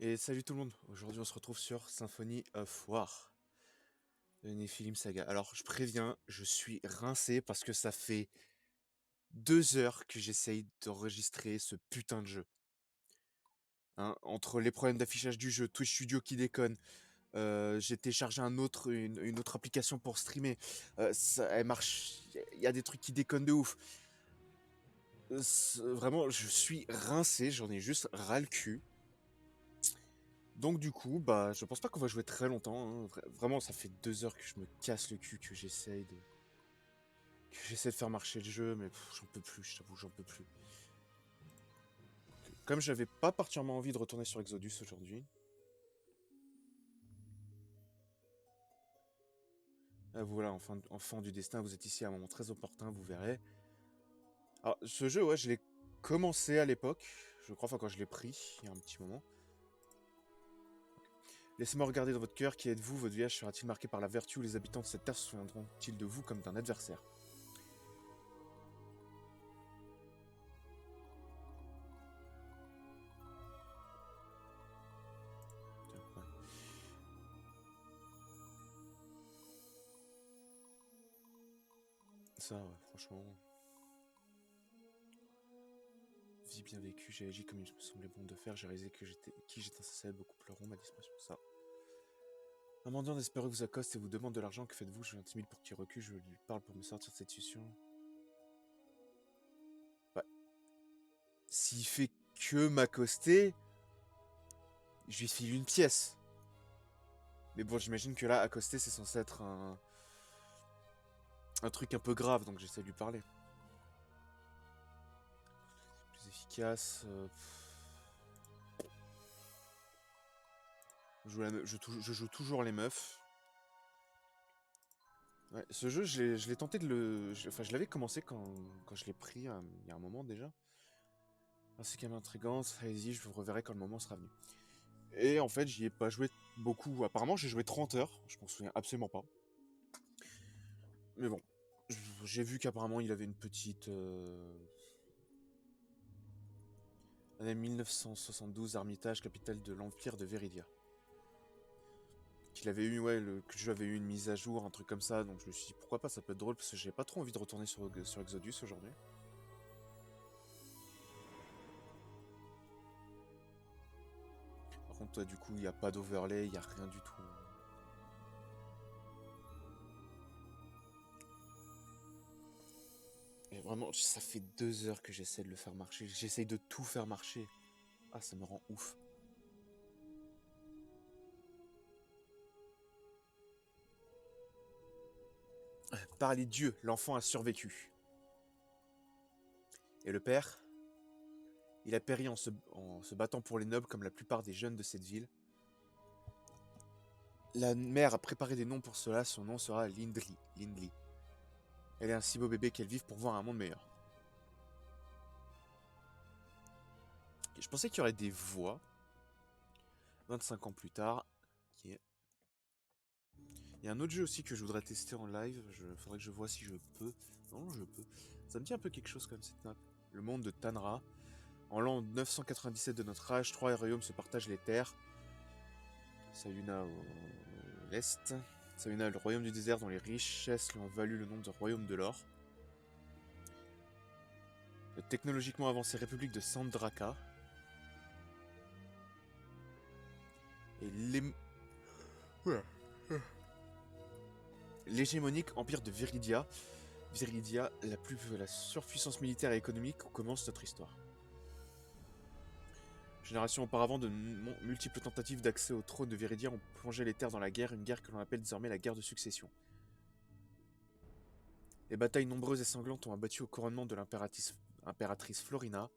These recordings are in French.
Et salut tout le monde, aujourd'hui on se retrouve sur Symphony of War, de Nephilim Saga. Alors je préviens, je suis rincé parce que ça fait 2 heures que j'essaye d'enregistrer ce putain de jeu. Hein, entre les problèmes d'affichage du jeu, Twitch Studio qui déconne, j'ai téléchargé une autre application pour streamer, elle marche, il y a des trucs qui déconnent de ouf. Vraiment, je suis rincé, j'en ai juste ras le cul. Donc du coup, bah, je pense pas qu'on va jouer très longtemps. Hein. Vraiment, ça fait 2 heures que je me casse le cul, que j'essaie de faire marcher le jeu, mais j'en peux plus. Je t'avoue, j'en peux plus. Comme j'avais pas particulièrement envie de retourner sur Exodus aujourd'hui. Ah, voilà, enfant du destin, vous êtes ici à un moment très opportun, vous verrez. Alors, ce jeu, ouais, je l'ai commencé à l'époque, je crois, enfin quand je l'ai pris, il y a un petit moment. Laissez-moi regarder dans votre cœur, qui êtes-vous? Votre village sera-t-il marqué par la vertu ou les habitants de cette terre se souviendront-ils de vous comme d'un adversaire? Tiens, ouais. Ça, ouais, franchement. Vie bien vécue, j'ai agi comme il me semblait bon de faire, j'ai réalisé que j'étais censé être beaucoup plus rond, ma disparition, ça. Un mendiant désespéré vous accoste et vous demande de l'argent, que faites-vous? Je l'intimide pour qu'il recule, je lui parle pour me sortir de cette situation. Bah, s'il fait que m'accoster, je lui file une pièce. Mais bon, j'imagine que là, accoster, c'est censé être un truc un peu grave, donc j'essaie de lui parler. Plus efficace. Je joue toujours les meufs. Ouais, ce jeu, je l'ai tenté de le... Enfin, je l'avais commencé quand je l'ai pris, il y a un moment déjà. Ah, c'est quand même intriguant, allez-y, je vous reverrai quand le moment sera venu. Et en fait, j'y ai pas joué beaucoup. Apparemment, j'ai joué 30 heures, je m'en souviens absolument pas. Mais bon, j'ai vu qu'apparemment, il avait une petite... Année 1972, Armitage, capitale de l'Empire de Viridia. Qu'il avait eu, ouais, que je avais eu une mise à jour, un truc comme ça, donc je me suis dit pourquoi pas, ça peut être drôle, parce que j'ai pas trop envie de retourner sur Exodus aujourd'hui. Par contre, toi, du coup, il n'y a pas d'overlay, il n'y a rien du tout. Et vraiment, ça fait 2 heures que j'essaie de le faire marcher. J'essaye de tout faire marcher. Ah, ça me rend ouf. Par les dieux, l'enfant a survécu. Et le père, il a péri en se battant pour les nobles comme la plupart des jeunes de cette ville. La mère a préparé des noms pour cela, son nom sera Lindli. Lindli. Elle est un si beau bébé qu'elle vive pour voir un monde meilleur. Et je pensais qu'il y aurait des voix. 25 ans plus tard. Okay. Il y a un autre jeu aussi que je voudrais tester en live. Faudrait que je vois si je peux. Non, je peux. Ça me dit un peu quelque chose comme cette map. Le monde de Tanra. En l'an 997 de notre âge, 3 royaumes se partagent les terres. Sayuna au l'est. Sayuna est le royaume du désert dont les richesses lui ont valu le nom de royaume de l'or. La technologiquement avancée république de Sandraka. Et l'hégémonique empire de Viridia. Viridia, la surpuissance militaire et économique où commence notre histoire. Génération auparavant, de multiples tentatives d'accès au trône de Viridia ont plongé les terres dans la guerre, une guerre que l'on appelle désormais la guerre de succession. Les batailles nombreuses et sanglantes ont abattu au couronnement de l'impératrice Florina,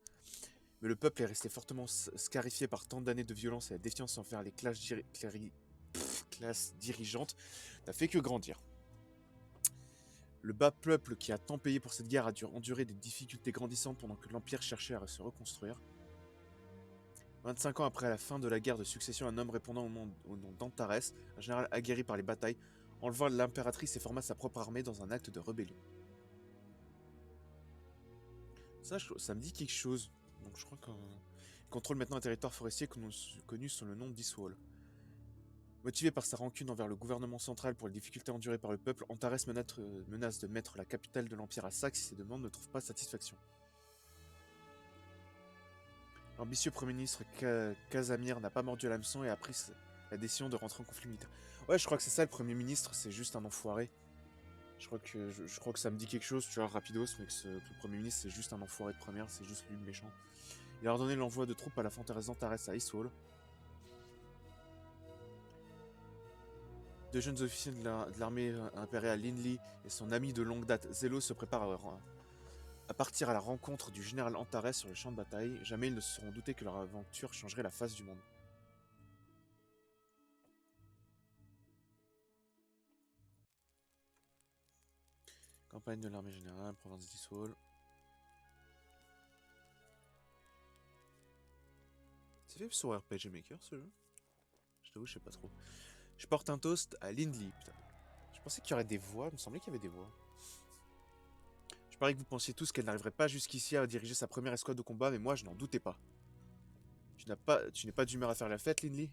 mais le peuple est resté fortement scarifié par tant d'années de violence et la défiance envers les classes dirigeantes n'a fait que grandir. Le bas peuple qui a tant payé pour cette guerre a dû endurer des difficultés grandissantes pendant que l'Empire cherchait à se reconstruire. 25 ans après la fin de la guerre de succession, un homme répondant au nom d'Antares, un général aguerri par les batailles, enleva l'impératrice et forma sa propre armée dans un acte de rébellion. Ça me dit quelque chose. Donc je crois que... Il contrôle maintenant un territoire forestier connu sous le nom d'Eastwall. Motivé par sa rancune envers le gouvernement central pour les difficultés endurées par le peuple, Antares menace de mettre la capitale de l'Empire à sac si ses demandes ne trouvent pas satisfaction. L'ambitieux Premier ministre Casamir n'a pas mordu à l'hameçon et a pris la décision de rentrer en conflit militaire. Ouais, je crois que c'est ça, le Premier ministre, c'est juste un enfoiré. Je crois que ça me dit quelque chose, tu vois, rapidos, mais que le Premier ministre, c'est juste un enfoiré de première, c'est juste lui le méchant. Il a ordonné l'envoi de troupes à la forteresse d'Antares à Eastwall. Deux jeunes officiers de l'armée impériale, Linley et son ami de longue date, Zelo, se préparent à partir à la rencontre du général Antares sur le champ de bataille. Jamais ils ne se seront doutés que leur aventure changerait la face du monde. Campagne de l'armée générale, province d'Eastwall. C'est fait sur RPG Maker ce jeu? Je t'avoue, je sais pas trop. Je porte un toast à Lindley, putain. Je pensais qu'il y aurait des voix, il me semblait qu'il y avait des voix. Je parie que vous pensiez tous qu'elle n'arriverait pas jusqu'ici à diriger sa première escouade de combat, mais moi je n'en doutais pas. Tu n'es pas d'humeur à faire la fête, Lindley?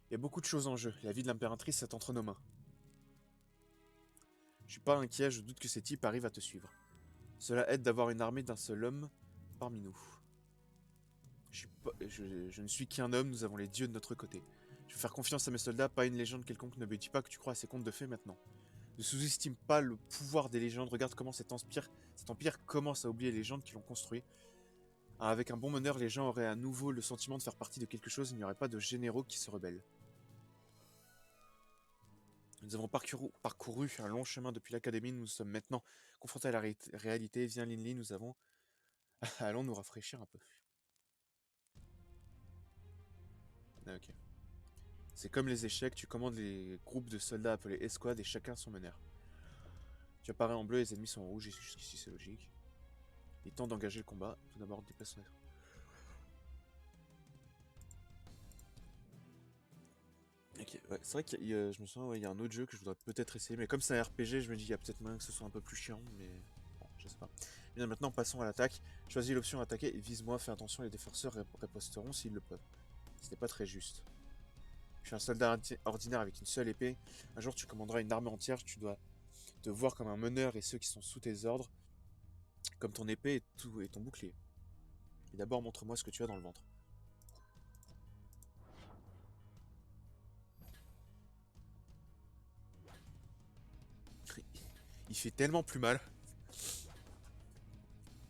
Il y a beaucoup de choses en jeu, la vie de l'impératrice est entre nos mains. Je suis pas inquiet, je doute que ces types arrivent à te suivre. Cela aide d'avoir une armée d'un seul homme parmi nous. Je ne suis qu'un homme, nous avons les dieux de notre côté. Je veux faire confiance à mes soldats, pas une légende quelconque. Ne me dis pas que tu crois à ces contes de fées maintenant. Ne sous-estime pas le pouvoir des légendes. Regarde comment cet empire commence à oublier les légendes qui l'ont construit. Ah, avec un bon meneur, les gens auraient à nouveau le sentiment de faire partie de quelque chose. Il n'y aurait pas de généraux qui se rebellent. Nous avons parcouru un long chemin depuis l'académie. Nous sommes maintenant confrontés à la réalité. Viens, Linley, nous avons... Allons nous rafraîchir un peu. Ah, ok. C'est comme les échecs, tu commandes les groupes de soldats appelés escouades et chacun son meneur. Tu apparais en bleu et les ennemis sont en rouge, et jusqu'ici c'est logique. Il est temps d'engager le combat. Tout d'abord, déplace. Ok, ouais, c'est vrai je me souviens, ouais, il y a un autre jeu que je voudrais peut-être essayer, mais comme c'est un RPG, je me dis qu'il y a peut-être moyen que ce soit un peu plus chiant, mais bon, je sais pas. Bien, maintenant passons à l'attaque. Choisis l'option attaquer et vise-moi, fais attention, les défenseurs riposteront s'ils le peuvent. Ce n'est pas très juste. Je suis un soldat ordinaire avec une seule épée. Un jour tu commanderas une armée entière, tu dois te voir comme un meneur et ceux qui sont sous tes ordres, comme ton épée et ton bouclier. Et d'abord montre-moi ce que tu as dans le ventre. Il fait tellement plus mal.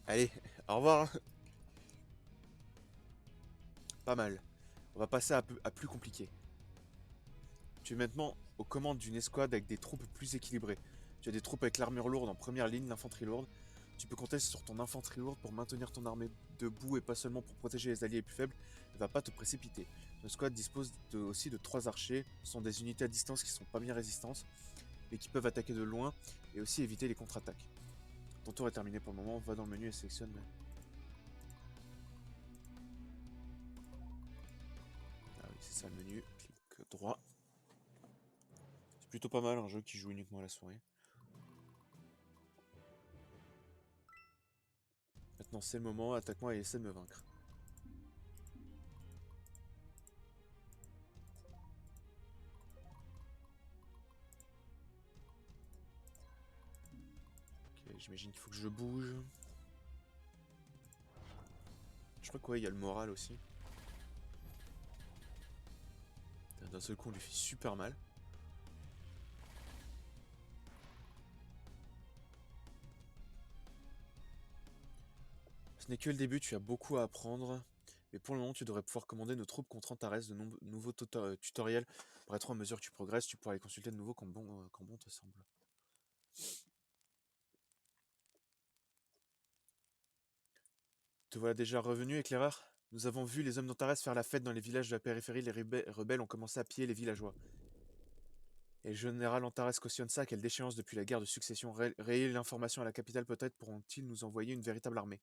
Allez, au revoir. Pas mal. On va passer à plus compliqué. Tu es maintenant aux commandes d'une escouade avec des troupes plus équilibrées. Tu as des troupes avec l'armure lourde en première ligne, l'infanterie lourde. Tu peux compter sur ton infanterie lourde pour maintenir ton armée debout et pas seulement pour protéger les alliés les plus faibles. Ne va pas te précipiter. Notre squad dispose aussi de 3 archers. Ce sont des unités à distance qui sont pas bien résistantes, mais qui peuvent attaquer de loin et aussi éviter les contre-attaques. Ton tour est terminé pour le moment. Va dans le menu et sélectionne. Ah oui, c'est ça le menu. Clic droit. C'est plutôt pas mal un jeu qui joue uniquement à la souris. Maintenant c'est le moment, attaque-moi et essaie de me vaincre. Ok, j'imagine qu'il faut que je bouge. Je crois qu'il y a le moral aussi. D'un seul coup on lui fait super mal. Ce n'est que le début, tu as beaucoup à apprendre. Mais pour le moment, tu devrais pouvoir commander nos troupes contre Antares. De nouveaux tutoriels paraîtront à mesure que tu progresses. Tu pourras les consulter de nouveau quand bon te semble. Te voilà déjà revenu, éclaireur? Nous avons vu les hommes d'Antares faire la fête dans les villages de la périphérie. Les rebelles ont commencé à piller les villageois. Et le général Antares cautionne ça. Quelle déchéance depuis la guerre de succession. Rayer l'information à la capitale, peut-être pourront-ils nous envoyer une véritable armée.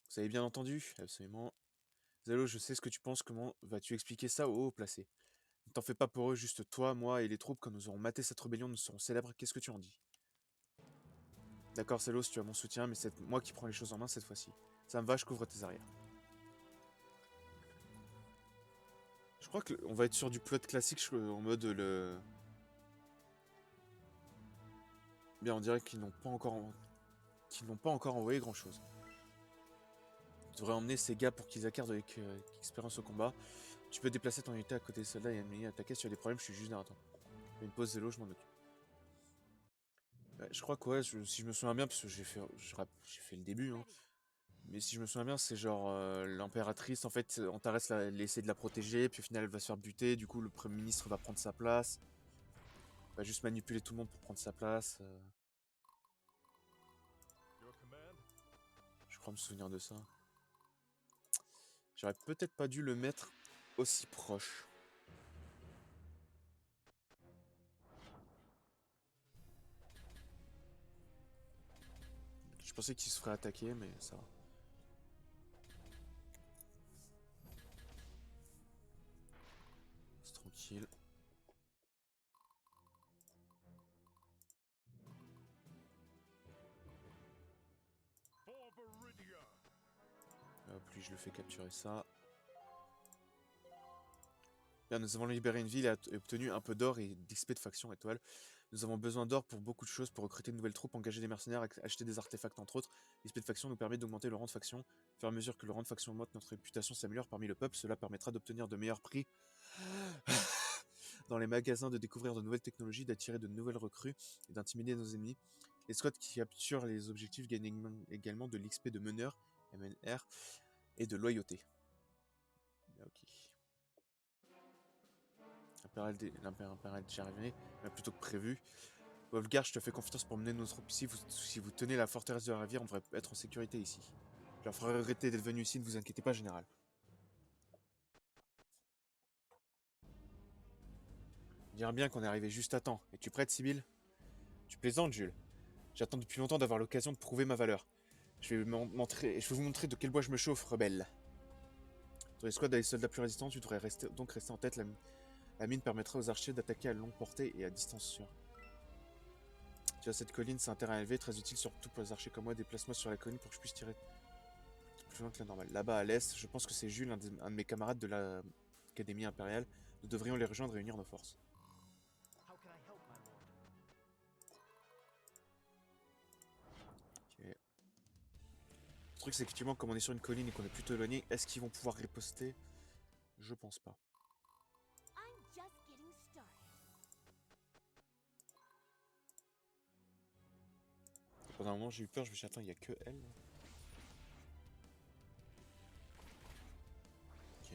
Vous avez bien entendu? Absolument. Zalo, je sais ce que tu penses. Comment vas-tu expliquer ça aux hauts placés? Ne t'en fais pas pour eux, juste toi, moi et les troupes. Quand nous aurons maté cette rébellion, nous serons célèbres. Qu'est-ce que tu en dis? D'accord, Célos, tu as mon soutien, mais c'est moi qui prends les choses en main cette fois-ci. Ça me va, je couvre tes arrières. Je crois qu'on va être sur du plot classique en mode le... Bien, on dirait qu'ils n'ont pas encore, qu'ils n'ont pas encore envoyé grand-chose. Tu devrais emmener ces gars pour qu'ils acquièrent de l'expérience au combat. Tu peux déplacer ton unité à côté des soldats et ennemis attaquer. Si tu as des problèmes, je suis juste derrière toi. Fais une pause zélo, je m'en occupe. Ouais, je crois que ouais, si je me souviens bien, parce que j'ai fait le début, hein. Mais si je me souviens bien, c'est genre l'impératrice, en fait, Antares essaie de la protéger, puis au final elle va se faire buter, du coup le premier ministre va prendre sa place. Va juste manipuler tout le monde pour prendre sa place. Je crois me souvenir de ça. J'aurais peut-être pas dû le mettre aussi proche. Je pensais qu'il se ferait attaquer, mais ça va. C'est tranquille. Hop, lui je le fais capturer ça. Bien, nous avons libéré une ville et obtenu un peu d'or et d'XP de faction étoile. Nous avons besoin d'or pour beaucoup de choses, pour recruter de nouvelles troupes, engager des mercenaires, acheter des artefacts entre autres. L'XP de faction nous permet d'augmenter le rang de faction. Au fur et à mesure que le rang de faction monte, notre réputation s'améliore parmi le peuple. Cela permettra d'obtenir de meilleurs prix dans les magasins, de découvrir de nouvelles technologies, d'attirer de nouvelles recrues et d'intimider nos ennemis. Les squads qui capturent les objectifs gagnent également de l'XP de meneur, MNR, et de loyauté. Ok. L'impérial est arrivé, plutôt que prévu. Wolfgar, je te fais confiance pour mener nos troupes ici. Si vous tenez la forteresse de la rivière, on devrait être en sécurité ici. Je leur ferai regretter d'être venus ici, ne vous inquiétez pas, général. On dirait bien qu'on est arrivé juste à temps. Es-tu prête, Sibylle? Tu plaisantes, Jules. J'attends depuis longtemps d'avoir l'occasion de prouver ma valeur. Je vais vous montrer de quel bois je me chauffe, rebelle. Sur les squads des soldats plus résistants, tu devrais donc rester en tête. La mine permettra aux archers d'attaquer à longue portée et à distance sûre. Tu as cette colline, c'est un terrain élevé, très utile surtout pour les archers comme moi. Déplace-moi sur la colline pour que je puisse tirer plus loin que la normale. Là-bas à l'est, je pense que c'est Jules, un de mes camarades de l'Académie impériale. Nous devrions les rejoindre et unir nos forces. Ok. Le truc, c'est qu'effectivement, comme on est sur une colline et qu'on est plutôt éloigné, est-ce qu'ils vont pouvoir riposter? Je pense pas. Et pendant un moment, j'ai eu peur, je me suis dit, attends, il n'y a que elle. Ok.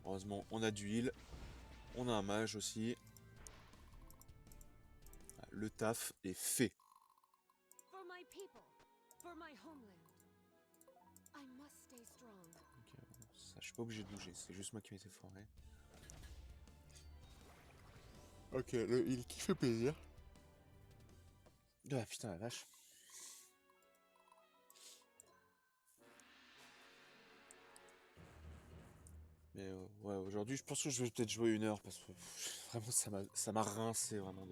Heureusement, on a du heal. On a un mage aussi. Le taf est fait. Ok, bon, ça, je suis pas obligé de bouger, c'est juste moi qui m'étais foiré. Ok, le heal qui fait plaisir. Ah putain la vache. Mais ouais, aujourd'hui, je pense que je vais peut-être jouer 1 heure parce que vraiment ça m'a rincé vraiment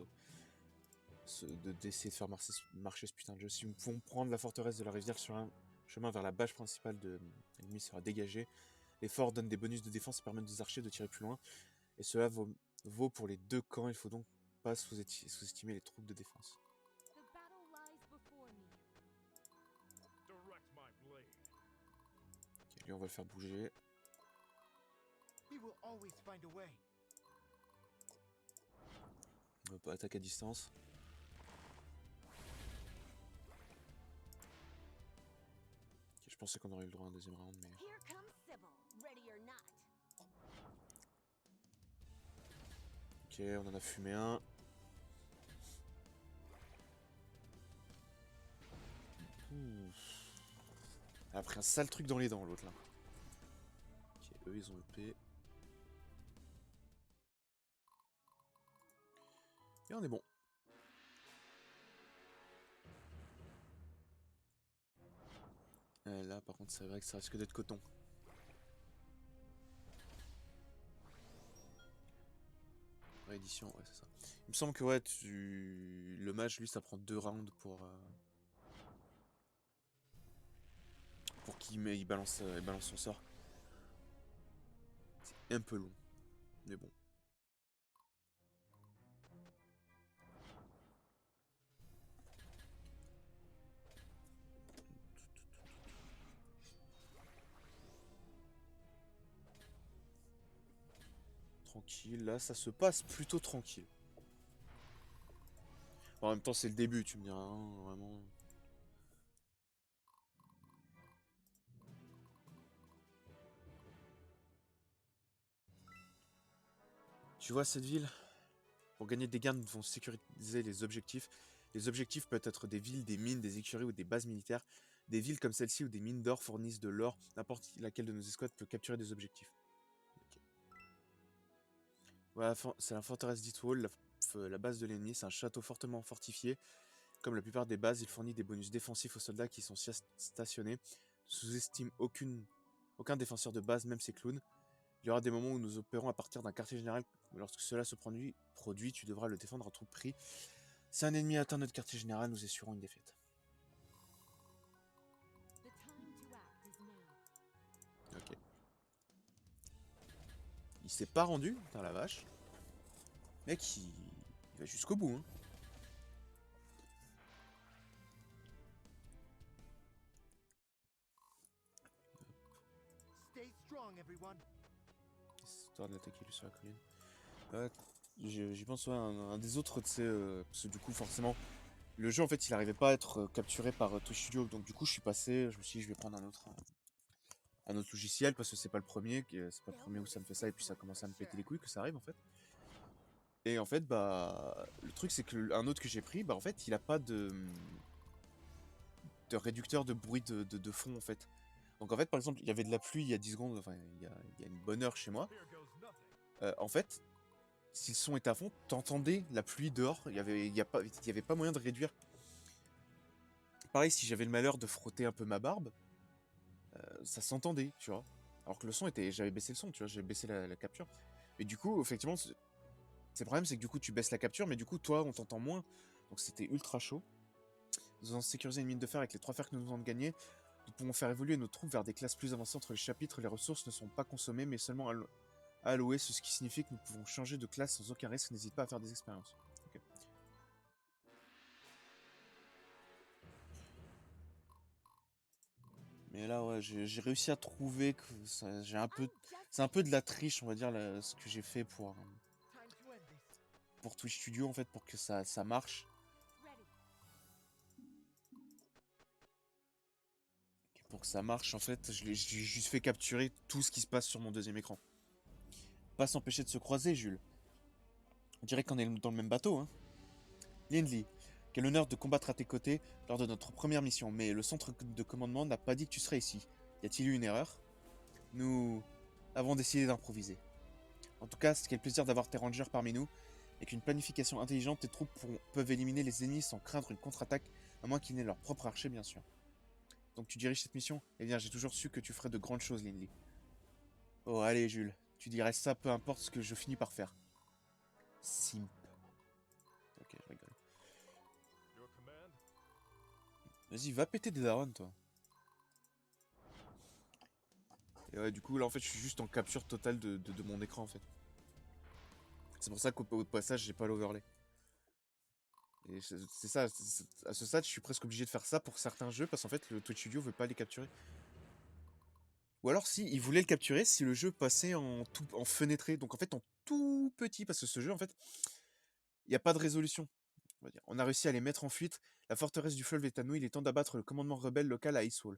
d'essayer de faire marcher ce putain de jeu. Si nous pouvons prendre la forteresse de la rivière sur un chemin vers la bâche principale de l'ennemi sera dégagé. Les forts donnent des bonus de défense et permettent aux archers de tirer plus loin. Et cela vaut pour les deux camps, il faut donc pas sous-estimer les troupes de défense. Ok, lui on va le faire bouger. On va pas attaquer à distance. Okay, je pensais qu'on aurait eu le droit à un deuxième round, mais... Ok, on en a fumé un. Elle a pris un sale truc dans les dents, l'autre, là. Ok, eux, ils ont EP. Et on est bon. Là, par contre, c'est vrai que ça risque d'être coton. Réédition, ouais, c'est ça. Il me semble que, ouais, le mage, lui, ça prend 2 rounds pour pour qu'il balance son sort. C'est un peu long, mais bon. Tranquille, là ça se passe plutôt tranquille. En même temps c'est le début, tu me diras, hein, vraiment. Tu vois cette ville? Pour gagner des gains, nous devons sécuriser les objectifs. Les objectifs peuvent être des villes, des mines, des écuries ou des bases militaires. Des villes comme celle-ci ou des mines d'or fournissent de l'or. N'importe laquelle de nos escouades peut capturer des objectifs. Ok. Voilà, c'est la forteresse d'Eatwall, la base de l'ennemi. C'est un château fortement fortifié. Comme la plupart des bases, il fournit des bonus défensifs aux soldats qui sont stationnés. Ne sous-estime aucun défenseur de base, même ses clowns. Il y aura des moments où nous opérons à partir d'un quartier général. Lorsque cela se produit, tu devras le défendre à tout prix. Si un ennemi atteint notre quartier général, nous assurons une défaite. Ok. Il s'est pas rendu, putain la vache. Mec, il va jusqu'au bout, hein. Histoire de l'attaquer lui sur la colline. Ouais, j'y pense, ouais, un des autres, tu sais, parce que du coup, forcément, le jeu, en fait, il arrivait pas à être capturé par Twitch Studio, donc du coup, je suis passé, je me suis dit, je vais prendre un autre logiciel, parce que c'est pas le premier, c'est pas le premier où ça me fait ça, et puis ça commence à me péter les couilles que ça arrive, en fait. Et en fait, bah, le truc, c'est que un autre que j'ai pris, bah, en fait, il a pas de réducteur de bruit de fond, en fait. Donc en fait, par exemple, il y avait de la pluie il y a 10 secondes, enfin, il y a une bonne heure chez moi. En fait, si le son était à fond, t'entendais la pluie dehors, il y avait pas moyen de réduire. Pareil, si j'avais le malheur de frotter un peu ma barbe, ça s'entendait, tu vois. Alors que le son était, j'avais baissé le son, tu vois, j'avais baissé la capture. Mais du coup, effectivement, le problème, c'est que du coup, tu baisses la capture, mais du coup, toi, on t'entend moins. Donc c'était ultra chaud. Nous avons sécurisé une mine de fer avec les 3 fers que nous venons de gagner. Nous pouvons faire évoluer nos troupes vers des classes plus avancées entre les chapitres. Les ressources ne sont pas consommées, mais seulement allouées, ce qui signifie que nous pouvons changer de classe sans aucun risque. N'hésite pas à faire des expériences. Okay. Mais là, ouais, j'ai réussi à trouver que j'ai un peu, c'est un peu de la triche, on va dire, là, ce que j'ai fait pour Twitch Studio, en fait, pour que ça marche. Pour que ça marche, en fait, j'ai juste fait capturer tout ce qui se passe sur mon deuxième écran. Pas s'empêcher de se croiser, Jules. On dirait qu'on est dans le même bateau, hein. Lindley, quel honneur de combattre à tes côtés lors de notre première mission, mais le centre de commandement n'a pas dit que tu serais ici. Y a-t-il eu une erreur? Nous avons décidé d'improviser. En tout cas, c'est quel plaisir d'avoir tes rangers parmi nous. Avec une planification intelligente, tes troupes peuvent éliminer les ennemis sans craindre une contre-attaque, à moins qu'ils n'aient leur propre archer, bien sûr. Donc tu diriges cette mission? Eh bien, j'ai toujours su que tu ferais de grandes choses, Lindley. Oh, allez, Jules, tu dirais ça peu importe ce que je finis par faire. Simp. Ok, je rigole. Vas-y, va péter des darons, toi. Et ouais, du coup, là, en fait, je suis juste en capture totale de mon écran, en fait. C'est pour ça qu'au passage, j'ai pas l'overlay. Et c'est ça, à ce stade, je suis presque obligé de faire ça pour certains jeux, parce qu'en fait, le Twitch Studio veut pas les capturer. Ou alors, si, il voulait le capturer si le jeu passait en fenêtré, donc en fait, en tout petit, parce que ce jeu, en fait, il n'y a pas de résolution. On va dire. On a réussi à les mettre en fuite. La forteresse du fleuve est à nous, il est temps d'abattre le commandement rebelle local à Icewall.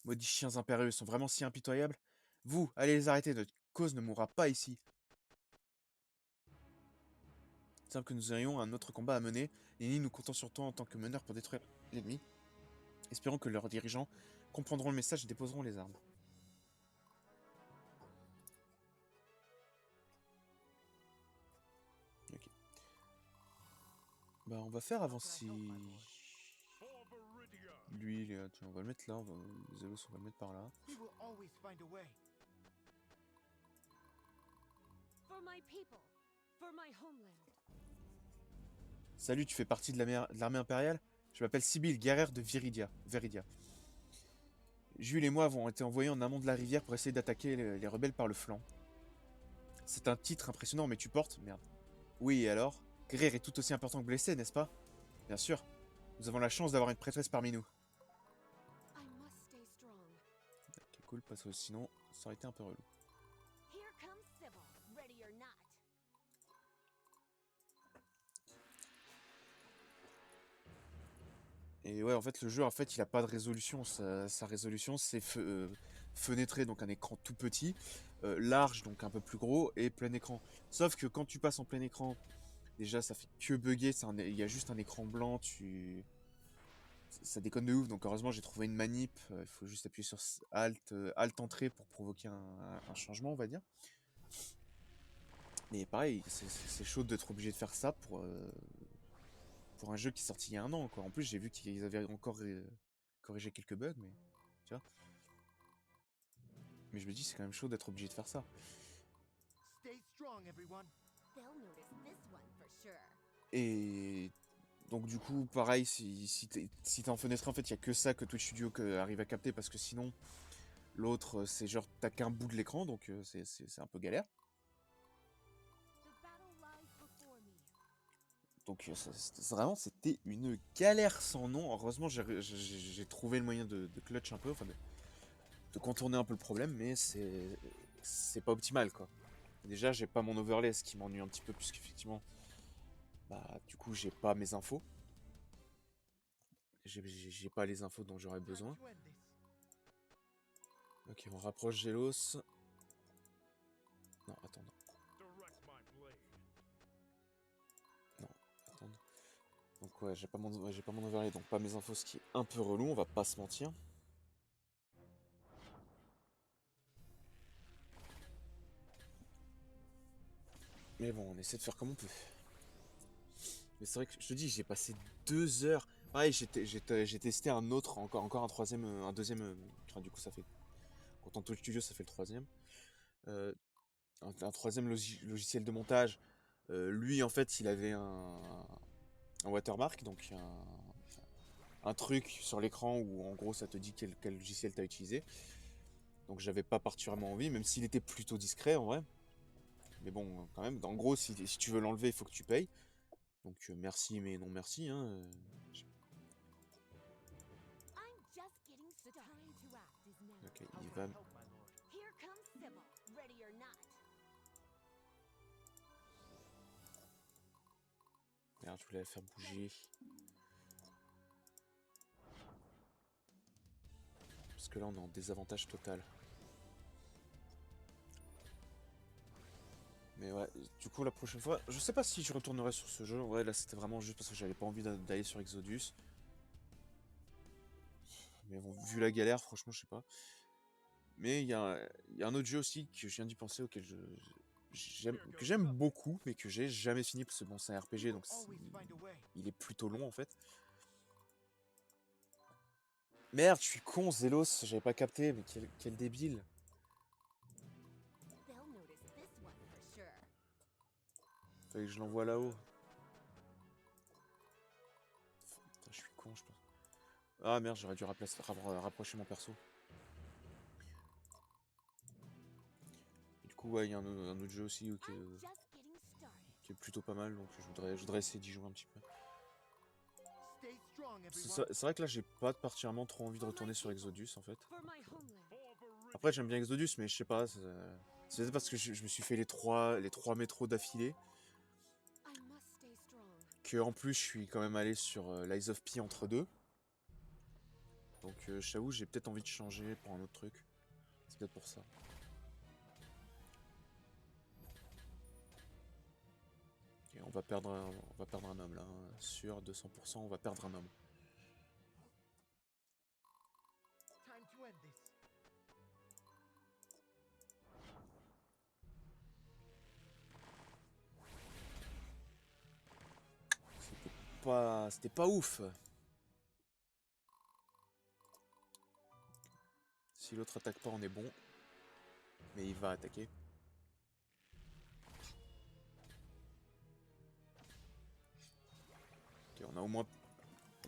Maudits chiens impérieux sont vraiment si impitoyables. Vous, allez les arrêter, notre cause ne mourra pas ici. Il semble que nous ayons un autre combat à mener. Nini, nous comptons sur toi en tant que meneur pour détruire l'ennemi. Espérons que leurs dirigeants comprendront le message et déposeront les armes. Ok. Bah on va faire avancer... Lui, tiens, on va le mettre là, Zelos, on va le mettre par là. Salut, tu fais partie de l'armée impériale? Je m'appelle Sibyl, guerrière de Veridia. Jules et moi avons été envoyés en amont de la rivière pour essayer d'attaquer les rebelles par le flanc. C'est un titre impressionnant, mais tu portes... Merde. Oui, et alors? Guerrière est tout aussi important que blessé, n'est-ce pas? Bien sûr. Nous avons la chance d'avoir une prêtresse parmi nous. Ok, cool, parce que sinon, ça aurait été un peu relou. Et ouais, en fait, le jeu, en fait, il a pas de résolution. Sa résolution, c'est fenêtré, donc un écran tout petit, large, donc un peu plus gros, et plein écran. Sauf que quand tu passes en plein écran, déjà, ça fait que bugger. Il y a juste un écran blanc, ça déconne de ouf. Donc heureusement, j'ai trouvé une manip. Il faut juste appuyer sur Alt entrée pour provoquer un changement, on va dire. Mais pareil, c'est chaud d'être obligé de faire ça pour un jeu qui est sorti il y a un an, quoi. En plus, j'ai vu qu'ils avaient encore corrigé quelques bugs, mais tu vois. Mais je me dis, c'est quand même chaud d'être obligé de faire ça. Et donc du coup, pareil, si t'es en fenêtre, en fait, il y a que ça que Twitch Studio arrive à capter, parce que sinon, l'autre, c'est genre, t'as qu'un bout de l'écran, donc c'est un peu galère. Donc vraiment, c'était une galère sans nom. Heureusement, j'ai trouvé le moyen de clutch un peu, enfin de contourner un peu le problème, mais c'est pas optimal, quoi. Déjà, j'ai pas mon overlay, ce qui m'ennuie un petit peu, puisqu'effectivement, bah, du coup, j'ai pas mes infos. J'ai pas les infos dont j'aurais besoin. Ok, on rapproche Gélos. Non, attends, non. Non, attends. Donc ouais, j'ai pas mon overlay, donc pas mes infos, ce qui est un peu relou, on va pas se mentir. Mais bon, on essaie de faire comme on peut. Mais c'est vrai que je te dis, j'ai passé 2 heures. Pareil, j'ai testé un autre, encore un troisième, un deuxième. Enfin, du coup, ça fait. Quand on touche studio, ça fait le troisième. Euh, un troisième logiciel de montage. Lui, en fait, il avait un watermark, donc un truc sur l'écran où en gros ça te dit quel logiciel t'as utilisé. Donc j'avais pas particulièrement envie, même s'il était plutôt discret en vrai. Mais bon, quand même, en gros, si tu veux l'enlever, il faut que tu payes. Donc merci, mais non merci. Hein. Ok, il va. Merde, je voulais la faire bouger. Parce que là, on est en désavantage total. Mais ouais, du coup, la prochaine fois, je sais pas si je retournerai sur ce jeu. Ouais, là, c'était vraiment juste parce que j'avais pas envie d'aller sur Exodus. Mais bon, vu la galère, franchement, je sais pas. Mais il y a un autre jeu aussi que je viens d'y penser, auquel que j'aime beaucoup, mais que j'ai jamais fini, parce que bon, c'est un RPG, donc il est plutôt long en fait. Merde, je suis con, Zélos, j'avais pas capté, mais quel débile. Fallait que je l'envoie là-haut. Putain, je suis con, je pense. Ah merde, j'aurais dû rapprocher mon perso. Et du coup, ouais, il y a un autre jeu aussi qui est plutôt pas mal, donc je voudrais essayer d'y jouer un petit peu. C'est vrai que là, j'ai pas particulièrement trop envie de retourner sur Exodus en fait. Après, j'aime bien Exodus, mais je sais pas. C'est peut-être parce que je me suis fait les trois métros d'affilée. Que en plus, je suis quand même allé sur Lies of P entre deux. Donc, je t'avoue, j'ai peut-être envie de changer pour un autre truc. C'est peut-être pour ça. Et on va perdre un homme là. Hein. Sûr, 200%, on va perdre un homme. C'était pas ouf. Si l'autre attaque pas, on est bon. Mais il va attaquer. Ok, on a au moins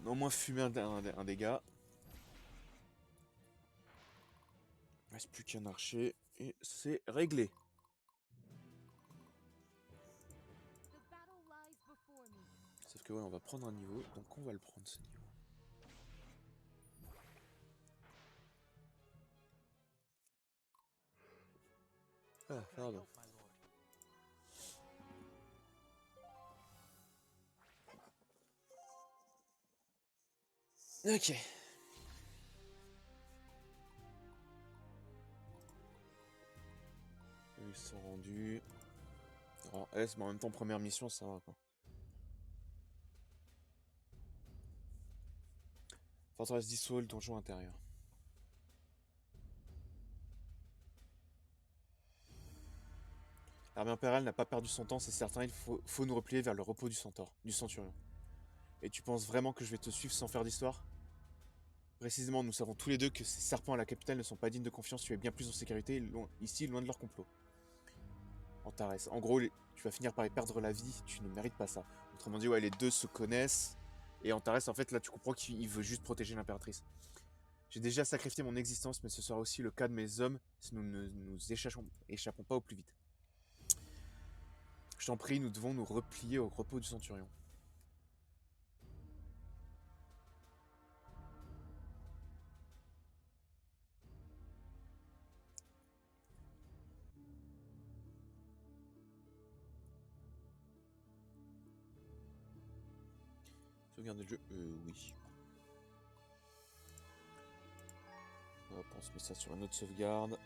On a au moins fumé un dégât. Il reste plus qu'un archer et c'est réglé. Sauf que ouais, on va prendre un niveau, donc on va le prendre ce niveau. Ah, pardon. Ok. Ils sont rendus. En S, mais en même temps, première mission, ça va quoi. Forteresse d'Issault, donjon intérieur. L'armée impériale n'a pas perdu son temps, c'est certain, il faut nous replier vers le repos du centaure, du centurion. Et tu penses vraiment que je vais te suivre sans faire d'histoire? Précisément, nous savons tous les deux que ces serpents à la capitale ne sont pas dignes de confiance, tu es bien plus en sécurité ici, loin de leur complot. Antares, en gros, tu vas finir par y perdre la vie, tu ne mérites pas ça. Autrement dit, ouais, les deux se connaissent, et Antares, en fait, là, tu comprends qu'il veut juste protéger l'impératrice. J'ai déjà sacrifié mon existence, mais ce sera aussi le cas de mes hommes si nous ne nous échappons pas au plus vite. Je t'en prie, nous devons nous replier au repos du centurion. Sauvegarde le jeu oui. Hop, on se met ça sur une autre sauvegarde.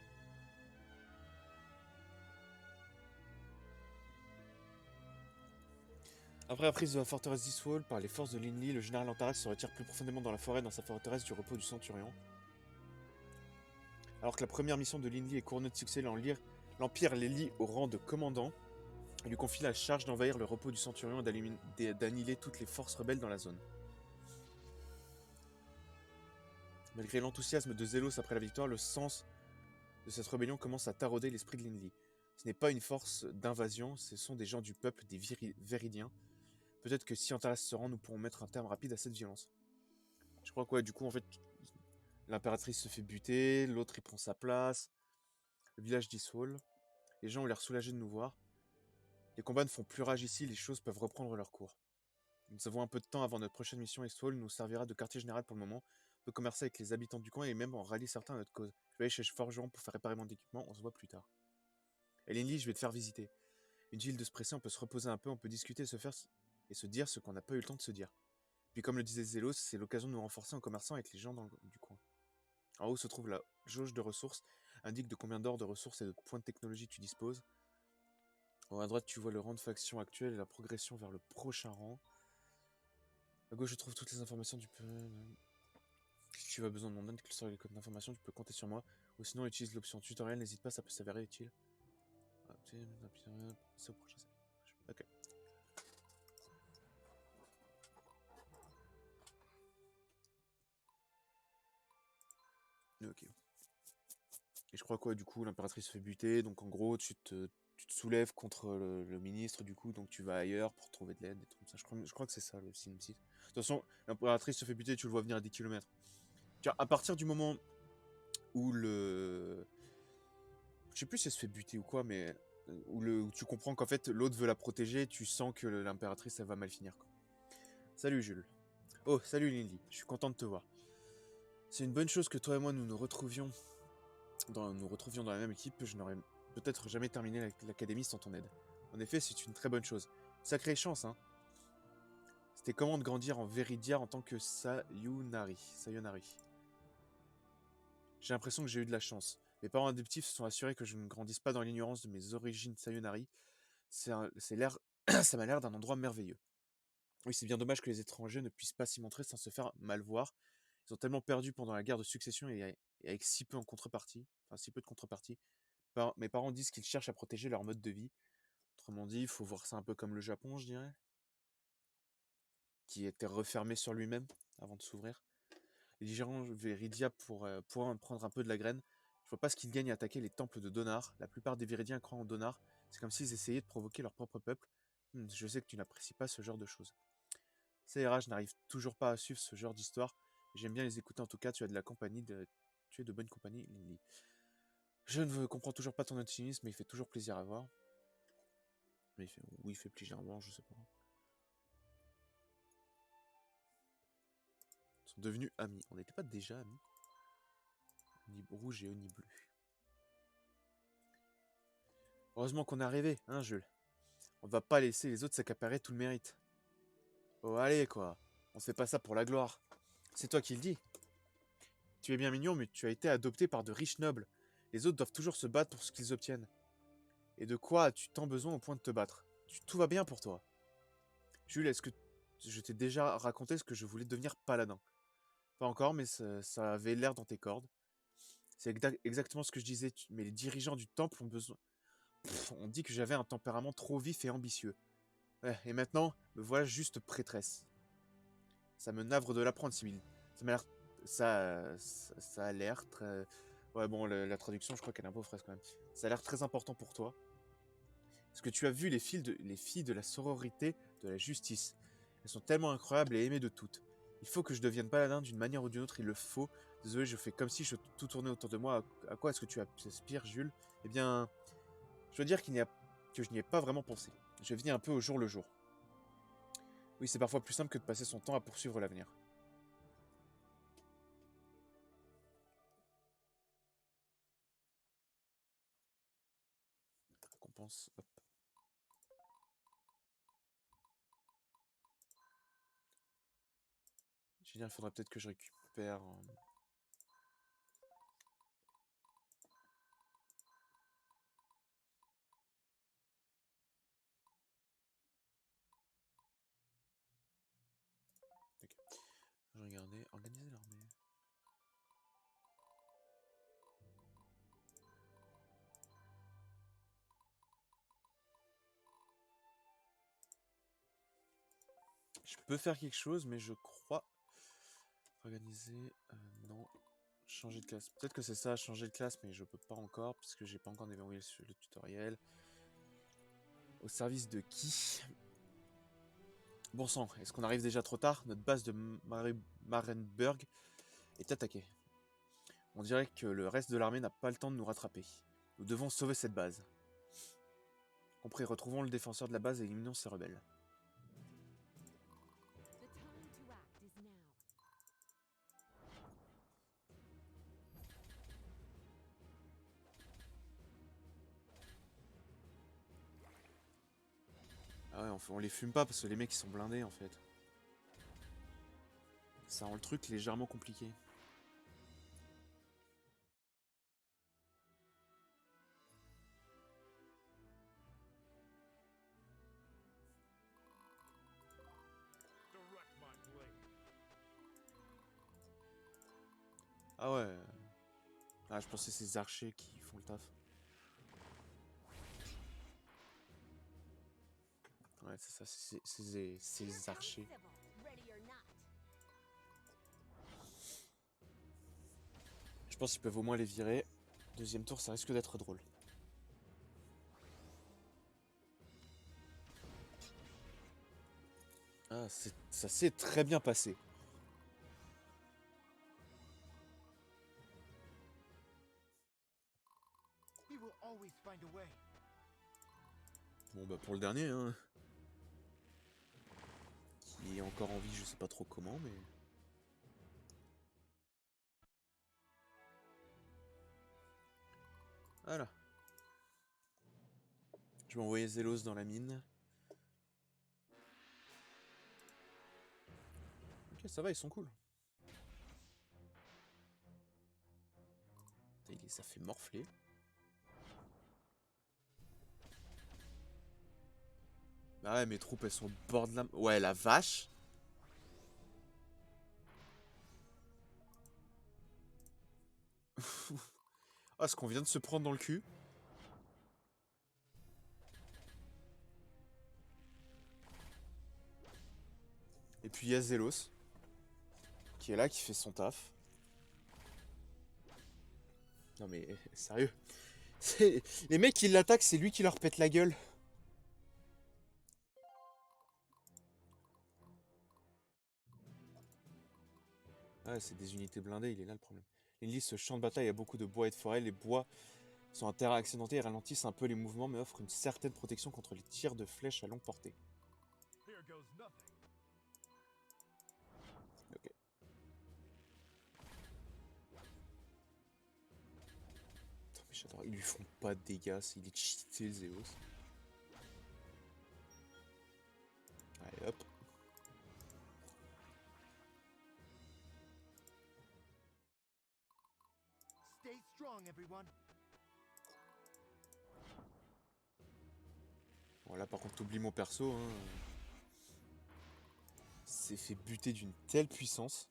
Après la prise de la forteresse d'Iswall par les forces de Linley, le général Antares se retire plus profondément dans la forêt dans sa forteresse du repos du Centurion. Alors que la première mission de Linley est couronnée de succès, l'Empire l'élit au rang de commandant et lui confie la charge d'envahir le repos du Centurion et d'annihiler toutes les forces rebelles dans la zone. Malgré l'enthousiasme de Zélos après la victoire, le sens de cette rébellion commence à tarauder l'esprit de Linley. Ce n'est pas une force d'invasion, ce sont des gens du peuple, des Véridiens. Peut-être que si Antares se rend, nous pourrons mettre un terme rapide à cette violence. Je crois que ouais, du coup, en fait, l'impératrice se fait buter, l'autre il prend sa place, le village d'Iswall. Les gens ont l'air soulagés de nous voir. Les combats ne font plus rage ici, les choses peuvent reprendre leur cours. Nous avons un peu de temps avant notre prochaine mission, Iswall nous servira de quartier général pour le moment. On peut commercer avec les habitants du coin et même en rallier certains à notre cause. Je vais aller chez Forgeron pour faire réparer mon équipement, on se voit plus tard. Elenly, je vais te faire visiter. Inutile de se presser, on peut se reposer un peu, on peut discuter et se dire ce qu'on n'a pas eu le temps de se dire. Puis comme le disait Zélos, c'est l'occasion de nous renforcer en commerçant avec les gens du coin. En haut se trouve la jauge de ressources, indique de combien d'or de ressources et de points de technologie tu disposes. En haut à droite, tu vois le rang de faction actuel et la progression vers le prochain rang. À gauche, je trouve toutes les informations du peu. Si tu as besoin de mon aide, sur les codes d'information, tu peux compter sur moi. Ou sinon, utilise l'option tutoriel, n'hésite pas, ça peut s'avérer utile. C'est au prochain. Ok. Ok. Et je crois quoi, du coup, l'impératrice se fait buter, donc en gros, tu te soulèves contre le ministre, du coup, donc tu vas ailleurs pour trouver de l'aide, des trucs comme ça. Je crois que c'est ça le synopsis. De toute façon, l'impératrice se fait buter, tu le vois venir à 10 km. Tu vois, à partir du moment où le. Je sais plus si elle se fait buter ou quoi, mais. Où tu comprends qu'en fait, l'autre veut la protéger, tu sens que l'impératrice, elle va mal finir, quoi. Salut, Jules. Oh, salut, Lily. Je suis content de te voir. C'est une bonne chose que toi et moi, nous nous retrouvions dans la même équipe, je n'aurais peut-être jamais terminé l'académie sans ton aide. En effet, c'est une très bonne chose. Sacrée chance, hein. C'était comment de grandir en Véridia en tant que Sayonari. J'ai l'impression que j'ai eu de la chance. Mes parents adoptifs se sont assurés que je ne grandisse pas dans l'ignorance de mes origines Sayonari. C'est l'air, ça m'a l'air d'un endroit merveilleux. Oui, c'est bien dommage que les étrangers ne puissent pas s'y montrer sans se faire mal voir. Ils ont tellement perdu pendant la guerre de succession et avec si peu si peu de contrepartie. Mes parents disent qu'ils cherchent à protéger leur mode de vie. Autrement dit, il faut voir ça un peu comme le Japon, je dirais, qui était refermé sur lui-même avant de s'ouvrir. Les dirigeants Viridia pourraient en prendre un peu de la graine. Je vois pas ce qu'ils gagnent à attaquer les temples de Donar. La plupart des Viridiens croient en Donar. C'est comme s'ils essayaient de provoquer leur propre peuple. Je sais que tu n'apprécies pas ce genre de choses. Ça ira, je n'arrive toujours pas à suivre ce genre d'histoire. J'aime bien les écouter en tout cas, tu as de la compagnie, tu es de bonne compagnie, Lily. Je ne comprends toujours pas ton optimisme, mais il fait toujours plaisir à voir. Mais oui, il fait plaisir à voir, je sais pas. Ils sont devenus amis. On n'était pas déjà amis? Ni rouge et ni bleu. Heureusement qu'on est arrivé, hein, Jules. On va pas laisser les autres s'accaparer tout le mérite. Oh, allez, quoi. On se fait pas ça pour la gloire. C'est toi qui le dis. Tu es bien mignon, mais tu as été adopté par de riches nobles. Les autres doivent toujours se battre pour ce qu'ils obtiennent. Et de quoi as-tu tant besoin au point de te battre? Tout va bien pour toi. Jules, est-ce que je t'ai déjà raconté ce que je voulais devenir paladin? Pas encore, mais ça avait l'air dans tes cordes. C'est exactement ce que je disais, mais les dirigeants du temple ont besoin... on dit que j'avais un tempérament trop vif et ambitieux. Ouais, et maintenant, me voilà juste prêtresse. Ça me navre de l'apprendre, Sibyl. Ça m'a l'air... Ça a l'air très... Ouais, bon, la traduction, je crois qu'elle est un peu fraise quand même. Ça a l'air très important pour toi. Est-ce que tu as vu les filles de la sororité de la justice? Elles sont tellement incroyables et aimées de toutes. Il faut que je devienne paladin d'une manière ou d'une autre, il le faut. Désolé, je fais comme si tout tournait autour de moi. À quoi est-ce que tu aspires, Jules? Eh bien, je dois dire que je n'y ai pas vraiment pensé. Je vis un peu au jour le jour. Oui, c'est parfois plus simple que de passer son temps à poursuivre l'avenir. Récompense, hop. Génial, il faudrait peut-être que je récupère... Ok. Je regardais, organiser l'armée. Je peux faire quelque chose, mais je crois... Organiser... non. Changer de classe. Peut-être que c'est ça, changer de classe, mais je peux pas encore, puisque j'ai pas encore déverrouillé le tutoriel. Au service de qui? Bon sang, est-ce qu'on arrive déjà trop tard? Notre base de Marenburg est attaquée. On dirait que le reste de l'armée n'a pas le temps de nous rattraper. Nous devons sauver cette base. Compris, retrouvons le défenseur de la base et éliminons ces rebelles. Ah ouais, on les fume pas parce que les mecs ils sont blindés en fait. Ça rend le truc légèrement compliqué. Ah ouais. Ah, je pensais c'est ces archers qui font le taf. Ouais, c'est ça, c'est ces archers. Je pense qu'ils peuvent au moins les virer. Deuxième tour, ça risque d'être drôle. Ah, ça s'est très bien passé. Bon bah pour le dernier, hein. Qui est encore en vie, je sais pas trop comment, mais... Voilà. Je vais envoyer Zélos dans la mine. Ok, ça va, ils sont cool. Ça fait morfler. Bah ouais, mes troupes, elles sont au bord de la... Ouais, la vache. Ah, ce qu'on vient de se prendre dans le cul. Et puis il y a Zélos. Qui est là, qui fait son taf. Non mais, sérieux. Les mecs qui l'attaquent, c'est lui qui leur pète la gueule. Ah, c'est des unités blindées, il est là le problème. L'Enlis, ce champ de bataille a beaucoup de bois et de forêt. Les bois sont en terrain accidenté et ralentissent un peu les mouvements, mais offrent une certaine protection contre les tirs de flèches à longue portée. Ok. Putain, mais j'adore, ils lui font pas de dégâts, il est cheaté le Zeus. Allez hop. Stay strong, everyone. Bon là par contre t'oublies mon perso, hein. C'est fait buter d'une telle puissance.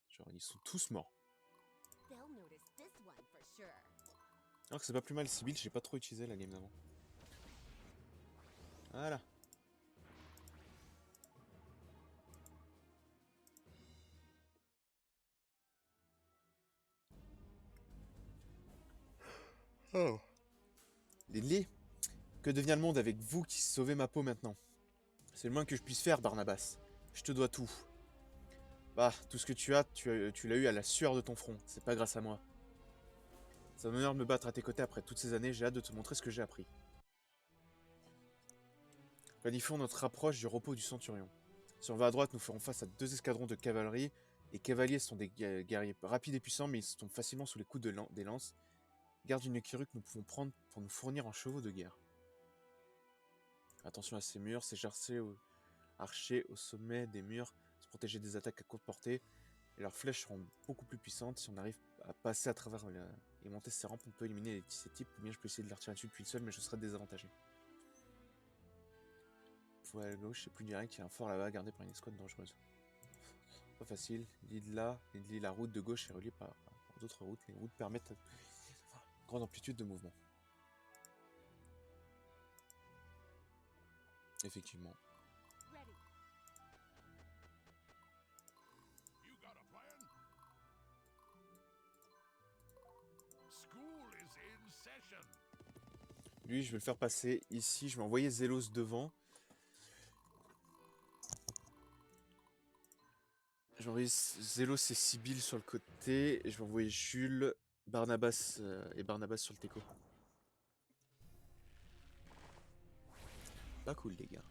Genre ils sont tous morts. Alors que c'est pas plus mal, Sibyl, j'ai pas trop utilisé la game d'avant. Voilà. Oh. Lindley, que devient le monde avec vous qui sauvez ma peau maintenant? C'est le moins que je puisse faire, Barnabas. Je te dois tout. Bah, tout ce que tu as, tu l'as eu à la sueur de ton front. C'est pas grâce à moi. C'est un honneur de me battre à tes côtés après toutes ces années. J'ai hâte de te montrer ce que j'ai appris. Planifions notre approche du repos du Centurion. Si on va à droite, nous ferons face à 2 escadrons de cavalerie. Les cavaliers sont des guerriers rapides et puissants, mais ils tombent facilement sous les coups des lances. Garde une écurie que nous pouvons prendre pour nous fournir en chevaux de guerre. Attention à ces murs, ces archers au sommet des murs, se protéger des attaques à courte portée. Et leurs flèches seront beaucoup plus puissantes. Si on arrive à passer à travers et monter ces rampes, on peut éliminer ces types. Ou bien je peux essayer de leur tirer dessus depuis le sol, mais je serai désavantagé. Faut aller à gauche, c'est plus direct. Il y a un fort là-bas gardé par une escouade dangereuse. Pas facile. L'île, la route de gauche est reliée par d'autres routes. Les routes permettent une grande amplitude de mouvement. Effectivement. Lui, je vais le faire passer ici. Je vais envoyer Zélos devant. Je vais envoyer Zélos et Sibyl sur le côté. Et je vais envoyer Jules, Barnabas et Barnabas sur le teco. Pas cool, les gars.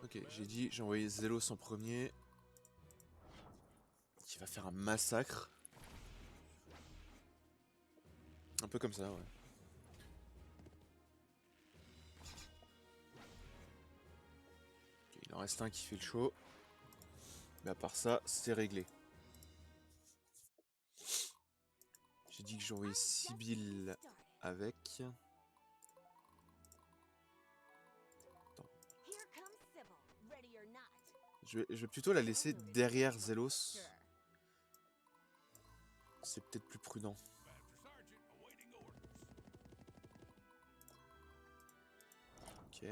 Ok, j'ai envoyé Zélos en premier. Qui va faire un massacre. Un peu comme ça, ouais. Okay, il en reste un qui fait le show. Mais à part ça, c'est réglé. J'ai dit que j'envoyais Sibyl avec. Attends. Je vais plutôt la laisser derrière Zélos. C'est peut-être plus prudent. Ok.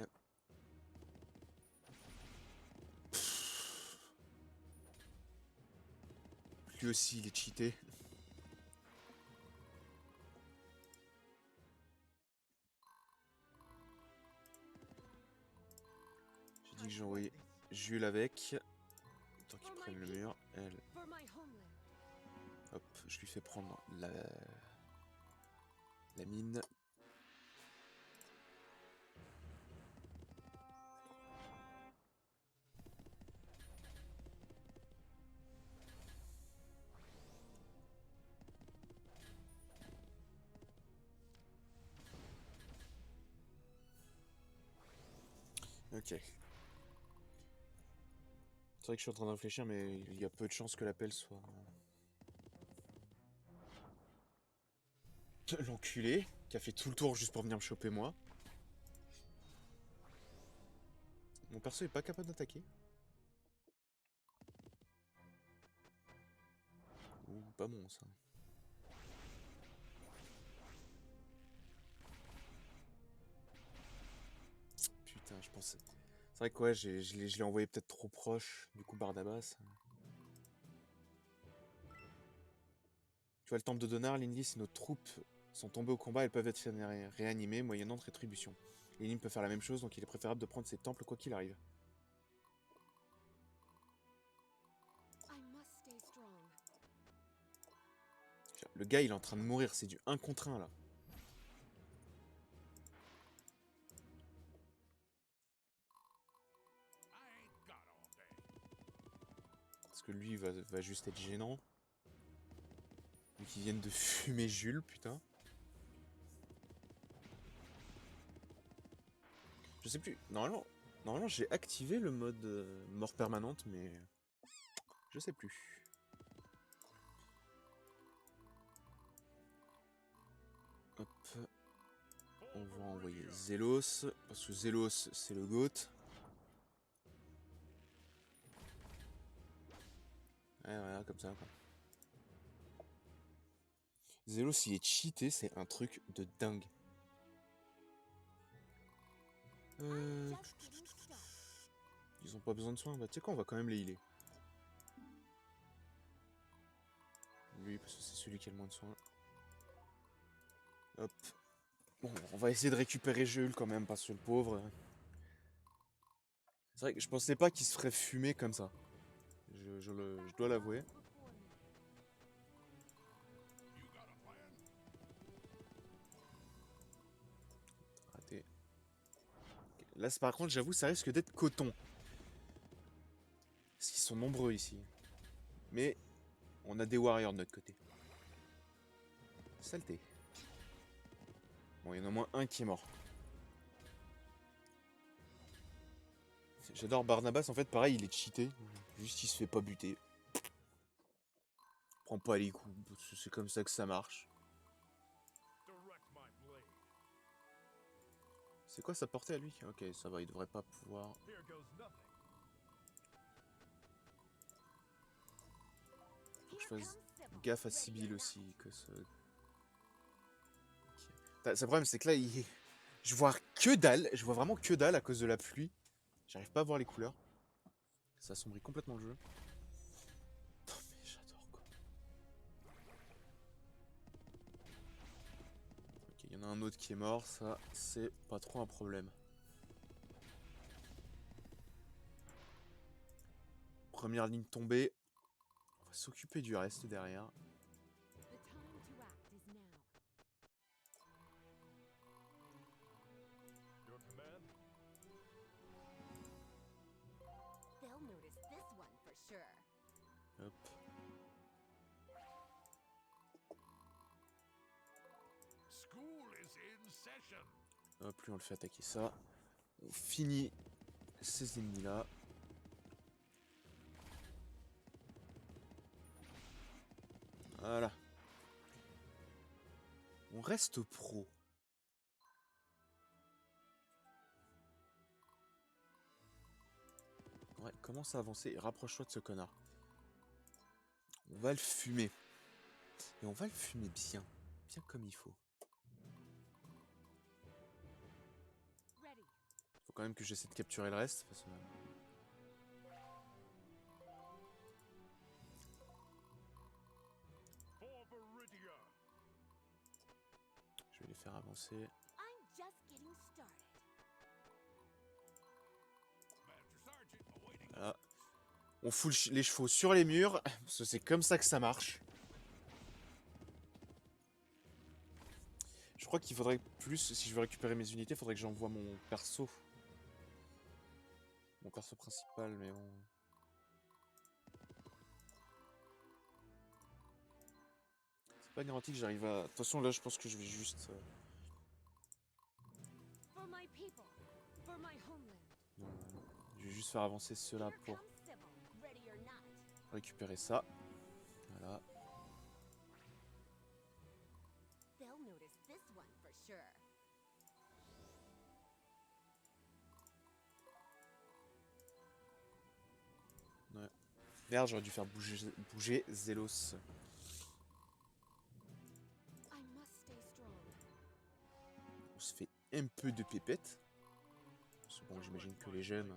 Lui aussi, il est cheaté. J'ai dit que j'ai envoyé Jules avec. Tant qu'il prenne le mur, elle. Hop, je lui fais prendre la mine. Ok. C'est vrai que je suis en train de réfléchir, mais il y a peu de chances que l'appel soit... L'enculé, qui a fait tout le tour juste pour venir me choper moi. Mon perso est pas capable d'attaquer. Ouh, pas bon ça. Putain, je pensais... C'est vrai que ouais, je l'ai envoyé peut-être trop proche, du coup Barnabas. Tu vois le temple de Donar, Lindy, si nos troupes sont tombées au combat, elles peuvent être réanimées moyennant de rétribution. Lindy peut faire la même chose, donc il est préférable de prendre ces temples quoi qu'il arrive. Le gars, il est en train de mourir, c'est du 1 contre 1 là. Parce que lui, va juste être gênant. Lui qui viennent de fumer Jules, putain. Je sais plus. Normalement j'ai activé le mode mort permanente, mais je sais plus. Hop. On va envoyer Zélos, parce que Zélos, c'est le GOAT. Ouais, voilà, comme ça, quoi. Zélos, il est cheaté, c'est un truc de dingue. Ils ont pas besoin de soins. Bah, tu sais quoi, on va quand même les healer. Lui, parce que c'est celui qui a le moins de soins. Hop. Bon, on va essayer de récupérer Jules quand même, parce que le pauvre. C'est vrai que je pensais pas qu'il se ferait fumer comme ça. Je dois l'avouer. Raté. Là, par contre, j'avoue, ça risque d'être coton. Parce qu'ils sont nombreux ici. Mais on a des warriors de notre côté. Saleté. Bon, il y en a au moins un qui est mort. J'adore Barnabas, en fait, pareil, il est cheaté. Juste, il se fait pas buter. Prends pas les coups, parce que c'est comme ça que ça marche. C'est quoi sa portée à lui? Ok, ça va, il devrait pas pouvoir... Faut que je fasse gaffe à Sibyl aussi, que ce... Okay. Le problème, c'est que là, je vois que dalle, je vois vraiment que dalle à cause de la pluie. J'arrive pas à voir les couleurs. Ça assombrit complètement le jeu. Oh, mais j'adore quoi. Ok, il y en a un autre qui est mort, ça, c'est pas trop un problème. Première ligne tombée. On va s'occuper du reste derrière. Hop. Hop, lui on le fait attaquer ça. On finit ces ennemis là. Voilà. On reste pro. Ouais, commence à avancer et rapproche-toi de ce connard. On va le fumer. Et on va le fumer bien. Bien comme il faut. Faut quand même que j'essaie de capturer le reste. Parce que... Je vais les faire avancer. Voilà. On fout les chevaux sur les murs. Parce que c'est comme ça que ça marche. Je crois qu'il faudrait plus, si je veux récupérer mes unités, il faudrait que j'envoie mon perso. Mon perso principal, mais bon... C'est pas garanti que j'arrive à... De toute façon, là, je pense que je vais juste... Non, je vais juste faire avancer ceux-là pour récupérer ça. Voilà. Ouais. Merde, j'aurais dû faire bouger Zélos. On se fait un peu de pépette. Bon, j'imagine que les jeunes...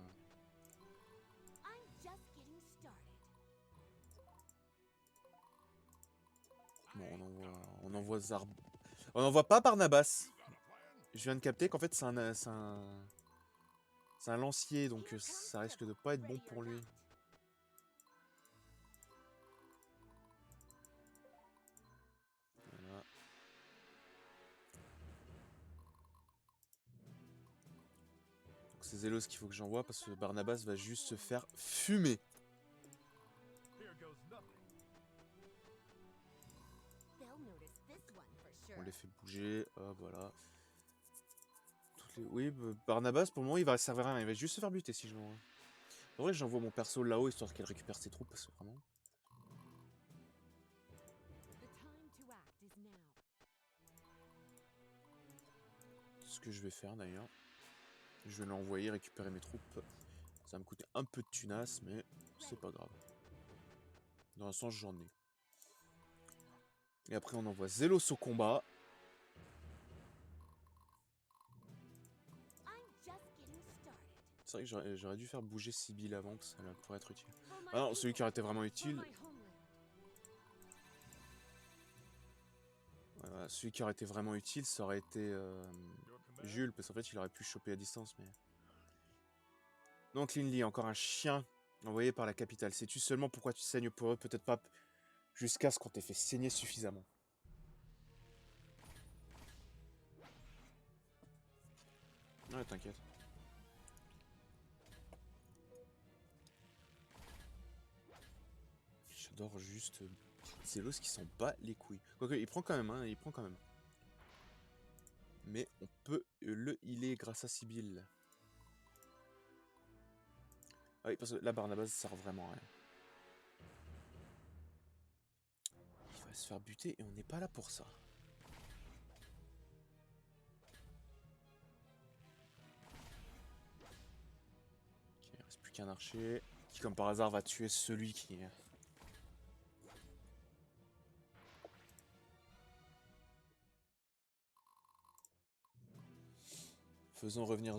Bon, on envoie On envoie pas Barnabas. Je viens de capter qu'en fait c'est un lancier, donc ça risque de pas être bon pour lui. Voilà. Donc c'est Zélos qu'il faut que j'envoie parce que Barnabas va juste se faire fumer. On les fait bouger, voilà. Oui, Barnabas pour le moment il va servir à rien, il va juste se faire buter si je l'envoie. En vrai j'envoie mon perso là-haut histoire qu'elle récupère ses troupes parce que vraiment... C'est ce que je vais faire d'ailleurs. Je vais l'envoyer récupérer mes troupes. Ça va me coûter un peu de tunas, mais c'est pas grave. Dans un sens, j'en ai. Et après, on envoie Zélos au combat. C'est vrai que j'aurais dû faire bouger Sibyl avant, parce que ça pourrait être utile. Ah non, celui qui aurait été vraiment utile... Voilà, celui qui aurait été vraiment utile, ça aurait été Jules, parce qu'en fait, il aurait pu choper à distance, mais... Donc, Linley, encore un chien envoyé par la capitale. Sais-tu seulement pourquoi tu saignes pour eux? Peut-être pas jusqu'à ce qu'on t'ait fait saigner suffisamment. Ouais, t'inquiète. J'adore juste Zélos qui s'en bat les couilles. Quoique, il prend quand même, hein, il prend quand même. Mais on peut le healer grâce à Sibyl. Ah oui, parce que là, Barnabas sert vraiment à rien. Il va se faire buter et on n'est pas là pour ça. Ok, il reste plus qu'un archer qui, comme par hasard, va tuer celui qui... Faisons revenir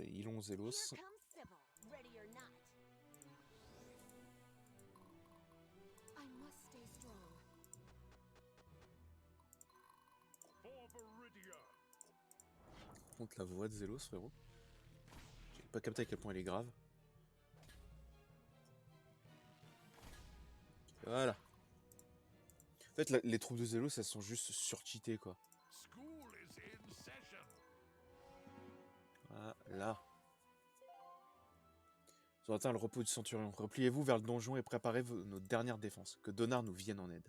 healons Zélos. Par contre, la voix de Zélos, frérot. J'ai pas capté à quel point elle est grave. Voilà. En fait, les troupes de Zélos, elles sont juste surcheatées, quoi. Voilà. Ils ont atteint le repos du Centurion. Repliez-vous vers le donjon et préparez nos dernières défenses. Que Donard nous vienne en aide.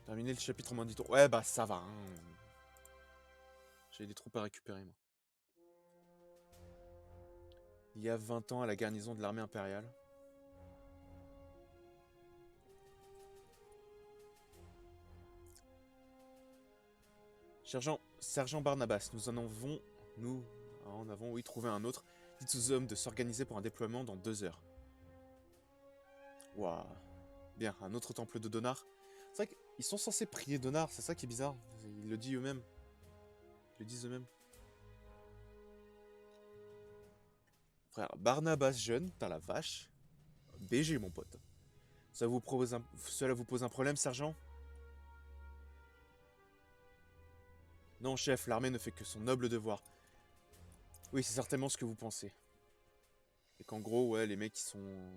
Terminer le chapitre en moins de 10 tours. Ouais, bah ça va. Hein. J'ai des troupes à récupérer, moi. Il y a 20 ans à la garnison de l'armée impériale. Sergent Barnabas, nous en avons, oui, trouvé un autre. Dites aux hommes de s'organiser pour un déploiement dans 2 heures. Waouh. Bien, un autre temple de Donar. C'est vrai qu'ils sont censés prier Donar, c'est ça qui est bizarre. Ils le disent eux-mêmes. Ils le disent eux-mêmes. Frère, Barnabas jeune, t'as la vache. BG, mon pote. Cela vous pose un problème, sergent? Non, chef, l'armée ne fait que son noble devoir. Oui, c'est certainement ce que vous pensez. Et qu'en gros, ouais, les mecs, ils sont...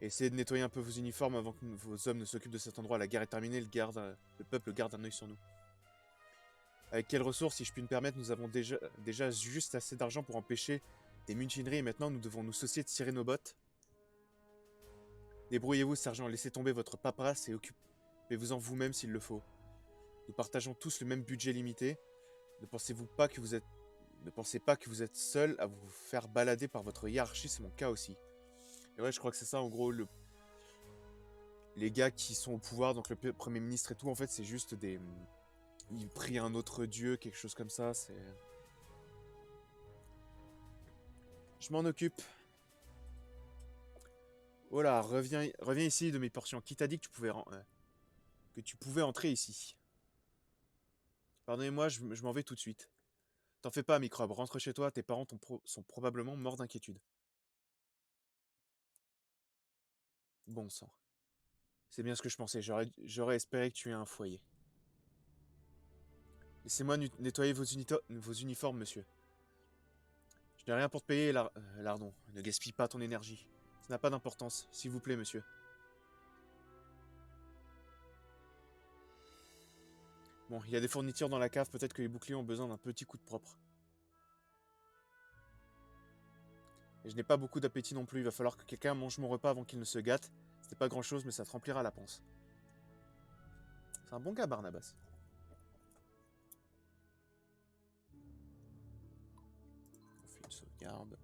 Essayez de nettoyer un peu vos uniformes avant que vos hommes ne s'occupent de cet endroit. La guerre est terminée, le peuple garde un œil sur nous. Avec quelles ressources, si je puis me permettre, nous avons déjà juste assez d'argent pour empêcher des mutineries et maintenant nous devons nous soucier de tirer nos bottes. Débrouillez-vous, sergent, laissez tomber votre paperasse et occupez-vous-en vous-même s'il le faut. Nous partageons tous le même budget limité. Ne pensez pas que vous êtes seul à vous faire balader par votre hiérarchie, c'est mon cas aussi. Et ouais, je crois que c'est ça en gros les gars qui sont au pouvoir, donc le premier ministre et tout, en fait, c'est juste des... Ils prient un autre dieu, quelque chose comme ça, c'est... Je m'en occupe. Oh là, reviens ici, demi-portion. Qui t'a dit que tu pouvais entrer ici? Pardonnez-moi, je m'en vais tout de suite. T'en fais pas, microbe, rentre chez toi, tes parents sont probablement morts d'inquiétude. Bon sang. C'est bien ce que je pensais, j'aurais espéré que tu aies un foyer. Laissez-moi nettoyer vos uniformes, monsieur. Je n'ai rien pour te payer, Lardon. Ne gaspille pas ton énergie. Ça n'a pas d'importance, s'il vous plaît, monsieur. Bon, il y a des fournitures dans la cave, peut-être que les boucliers ont besoin d'un petit coup de propre. Et je n'ai pas beaucoup d'appétit non plus, il va falloir que quelqu'un mange mon repas avant qu'il ne se gâte. C'était pas grand-chose, mais ça te remplira la panse. C'est un bon gars, Barnabas. On fait une sauvegarde.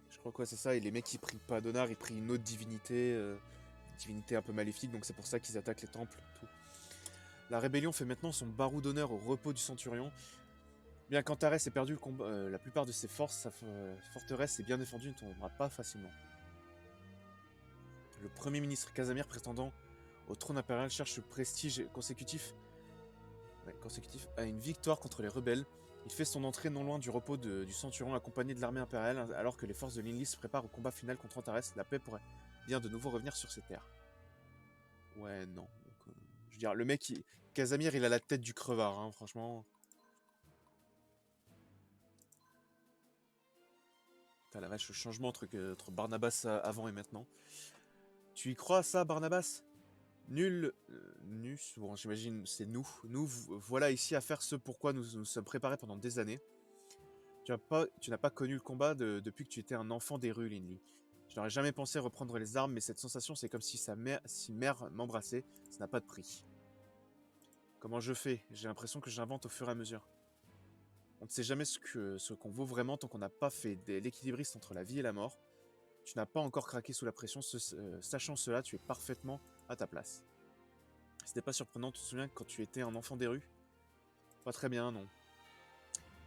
Je crois quoi, c'est ça, et les mecs ils prient pas Donar, ils prient une autre divinité, divinité un peu maléfique, donc c'est pour ça qu'ils attaquent les temples, tout. La rébellion fait maintenant son barou d'honneur au repos du centurion. Bien qu'Antares ait perdu la plupart de ses forces, sa forteresse est bien défendue et ne tombera pas facilement. Le premier ministre Casamir prétendant au trône impérial cherche le prestige consécutif à une victoire contre les rebelles. Il fait son entrée non loin du repos du centurion accompagné de l'armée impériale alors que les forces de l'Inlis se préparent au combat final contre Antares. La paix pourrait bien de nouveau revenir sur ses terres. Ouais, non. Donc, je veux dire, le mec, Casamir, il a la tête du crevard, hein, franchement. Putain, la vache, le changement entre Barnabas avant et maintenant. Tu y crois, ça, Barnabas? Nul, nus, bon, j'imagine, c'est nous. Nous, voilà ici à faire ce pourquoi nous sommes préparés pendant des années. Tu n'as pas connu le combat depuis que tu étais un enfant des rues, Linley. Je n'aurais jamais pensé reprendre les armes, mais cette sensation, c'est comme si mère m'embrassait. Ça n'a pas de prix. Comment je fais? J'ai l'impression que j'invente au fur et à mesure. On ne sait jamais ce qu'on vaut vraiment tant qu'on n'a pas fait l'équilibriste entre la vie et la mort. Tu n'as pas encore craqué sous la pression, sachant cela, tu es parfaitement à ta place. C'était pas surprenant, tu te souviens quand tu étais un enfant des rues? Pas très bien, non.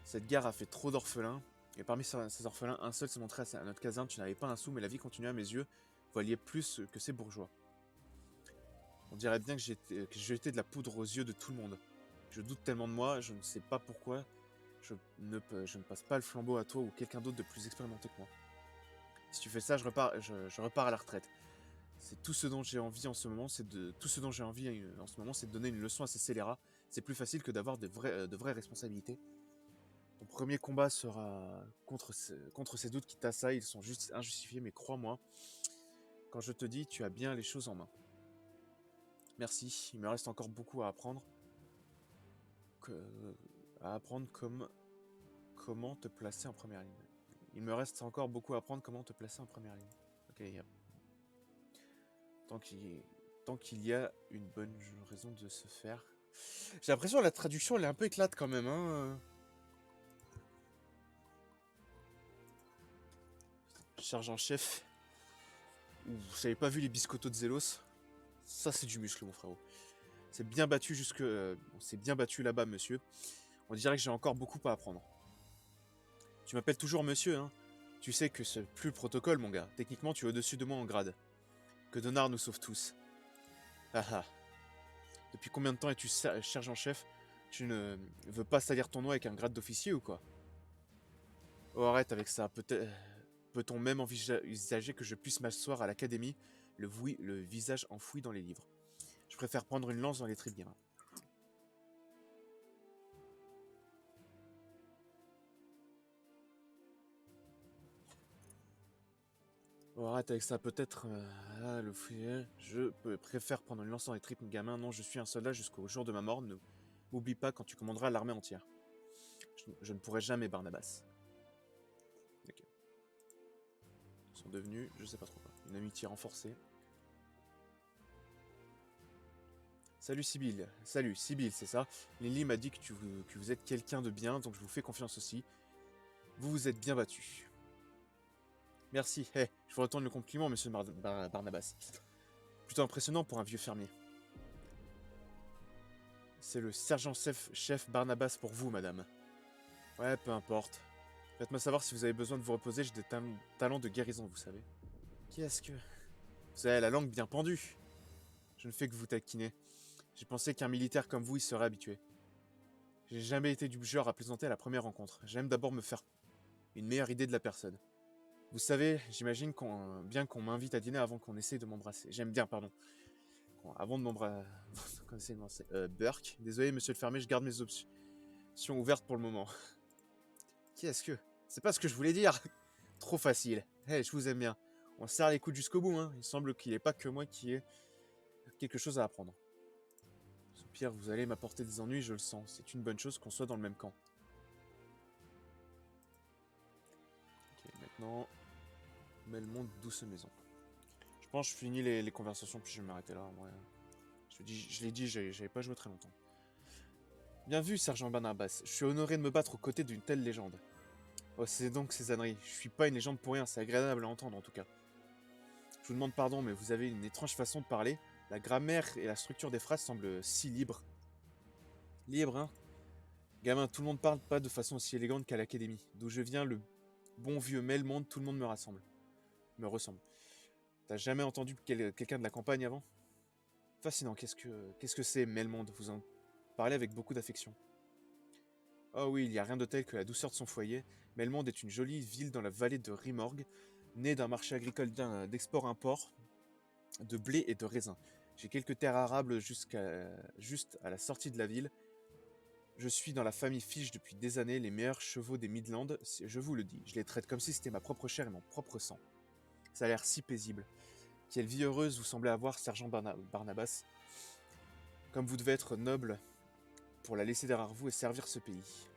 Cette guerre a fait trop d'orphelins, et parmi ces orphelins, un seul s'est montré à notre caserne, tu n'avais pas un sou, mais la vie continuait à mes yeux, valiez plus que ces bourgeois. On dirait bien que j'ai jeté de la poudre aux yeux de tout le monde. Je doute tellement de moi, je ne sais pas pourquoi, je ne passe pas le flambeau à toi ou quelqu'un d'autre de plus expérimenté que moi. Si tu fais ça, je repars à la retraite. C'est tout ce dont j'ai envie en ce moment, c'est de donner une leçon à ces scélérats. C'est plus facile que d'avoir de vraies responsabilités. Ton premier combat sera contre ces doutes qui t'assaillent, ils sont juste injustifiés, mais crois-moi, quand je te dis, tu as bien les choses en main. Merci, il me reste encore beaucoup à apprendre. Comment te placer en première ligne. Il me reste encore beaucoup à apprendre comment te placer en première ligne. Ok, tant qu'il y a une bonne raison de se faire. J'ai l'impression que la traduction elle est un peu éclate quand même, hein. Charge en chef. Vous n'avez pas vu les biscottos de Zélos? Ça c'est du muscle mon frérot. C'est bien battu c'est bien battu là-bas monsieur. On dirait que j'ai encore beaucoup à apprendre. Tu m'appelles toujours monsieur, hein. Tu sais que c'est plus le protocole mon gars. Techniquement tu es au-dessus de moi en grade. Que Donar nous sauve tous. Ah ah. Depuis combien de temps es-tu charge en chef? Tu ne veux pas salir ton nom avec un grade d'officier ou quoi? Oh arrête avec ça, peut-on même envisager que je puisse m'asseoir à l'académie, le visage enfoui dans les livres? Je préfère prendre une lance dans les tripes gamins. Oh, arrête avec ça, peut-être... le fouillet... préfère prendre une lance dans les tripes gamins. Non, je suis un soldat jusqu'au jour de ma mort. Ne m'oublie pas quand tu commanderas l'armée entière. Je ne pourrai jamais, Barnabas. Ok. Ils sont devenus, je sais pas trop quoi, une amitié renforcée. Salut Sibyl. Salut, Sibyl, c'est ça. Lily m'a dit que vous êtes quelqu'un de bien, donc je vous fais confiance aussi. Vous vous êtes bien battu. Merci. Hey, je vous retourne le compliment, monsieur Barnabas. Plutôt impressionnant pour un vieux fermier. C'est le sergent-chef Barnabas pour vous, madame. Ouais, peu importe. Faites-moi savoir si vous avez besoin de vous reposer, j'ai des talents de guérison, vous savez. Qu'est-ce que... Vous avez la langue bien pendue. Je ne fais que vous taquiner. J'ai pensé qu'un militaire comme vous y serait habitué. J'ai jamais été du genre à plaisanter à la première rencontre. J'aime d'abord me faire une meilleure idée de la personne. Vous savez, j'imagine bien qu'on m'invite à dîner avant qu'on essaye de m'embrasser. J'aime bien, pardon. Avant de m'embrasser... qu'on essaye de m'embrasser. Burke. Désolé, monsieur le fermier, je garde mes options ouvertes pour le moment. Qu'est-ce que... C'est pas ce que je voulais dire. Trop facile. Hey, je vous aime bien. On serre les coudes jusqu'au bout, hein. Il semble qu'il n'y ait pas que moi qui ai quelque chose à apprendre. Au pire, vous allez m'apporter des ennuis, je le sens. C'est une bonne chose qu'on soit dans le même camp. Ok, maintenant... Melmond, douce maison. Je pense que je finis les conversations, puis je vais m'arrêter là. Ouais. Je l'ai dit, j'avais pas joué très longtemps. Bien vu, sergent Barnabas. Je suis honoré de me battre aux côtés d'une telle légende. Oh, c'est donc ces âneries. Je suis pas une légende pour rien, c'est agréable à entendre en tout cas. Je vous demande pardon, mais vous avez une étrange façon de parler. La grammaire et la structure des phrases semblent si libres. Libre, hein? Gamin, tout le monde parle pas de façon aussi élégante qu'à l'académie. D'où je viens, le bon vieux Melmond, tout le monde me ressemble. T'as jamais entendu quelqu'un de la campagne avant? Fascinant, qu'est-ce que c'est, Melmond? Vous en parlez avec beaucoup d'affection. Oh oui, il n'y a rien de tel que la douceur de son foyer. Melmond est une jolie ville dans la vallée de Rimorgue, née d'un marché agricole d'export-import, de blé et de raisin. J'ai quelques terres arables juste à la sortie de la ville. Je suis dans la famille Fish depuis des années, les meilleurs chevaux des Midlands, je vous le dis. Je les traite comme si c'était ma propre chair et mon propre sang. Ça a l'air si paisible. Quelle vie heureuse vous semblez avoir, sergent Barnabas. Comme vous devez être noble pour la laisser derrière vous et servir ce pays.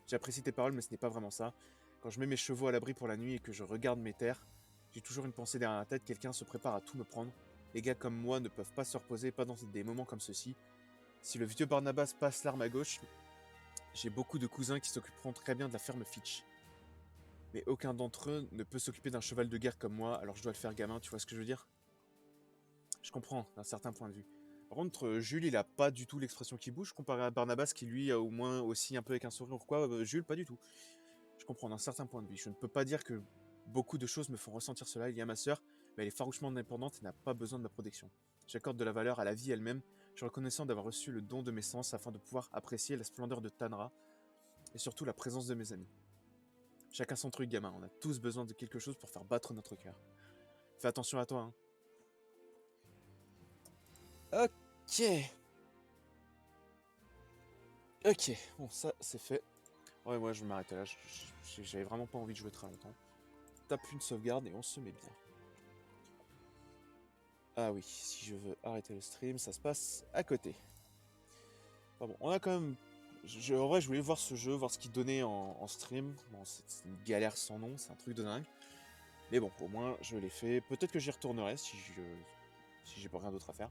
J'apprécie tes paroles, mais ce n'est pas vraiment ça. Quand je mets mes chevaux à l'abri pour la nuit et que je regarde mes terres, j'ai toujours une pensée derrière la tête, quelqu'un se prépare à tout me prendre. Les gars comme moi ne peuvent pas se reposer, pas dans des moments comme ceux-ci. Si le vieux Barnabas passe l'arme à gauche, j'ai beaucoup de cousins qui s'occuperont très bien de la ferme Fitch. Mais aucun d'entre eux ne peut s'occuper d'un cheval de guerre comme moi, alors je dois le faire gamin, tu vois ce que je veux dire? Je comprends, d'un certain point de vue. Par contre, Jules, il a pas du tout l'expression qui bouge, comparé à Barnabas, qui lui a au moins aussi un peu avec un sourire ou quoi. Jules, pas du tout. Je comprends d'un certain point de vue. Je ne peux pas dire que beaucoup de choses me font ressentir cela. Il y a ma sœur, mais elle est farouchement indépendante et n'a pas besoin de ma protection. J'accorde de la valeur à la vie elle-même. Je suis reconnaissant d'avoir reçu le don de mes sens afin de pouvoir apprécier la splendeur de Tanra et surtout la présence de mes amis. Chacun son truc, gamin. On a tous besoin de quelque chose pour faire battre notre cœur. Fais attention à toi, hein. Ok. Ok. Bon, ça, c'est fait. Ouais, moi, je vais m'arrêter là. J'avais vraiment pas envie de jouer très longtemps. Tape une sauvegarde et on se met bien. Ah oui, si je veux arrêter le stream, ça se passe à côté. Enfin bon, on a quand même... en vrai, je voulais voir ce jeu, voir ce qu'il donnait en stream. Bon, c'est une galère sans nom, c'est un truc de dingue. Mais bon, au moins, je l'ai fait. Peut-être que j'y retournerai si j'ai pas rien d'autre à faire.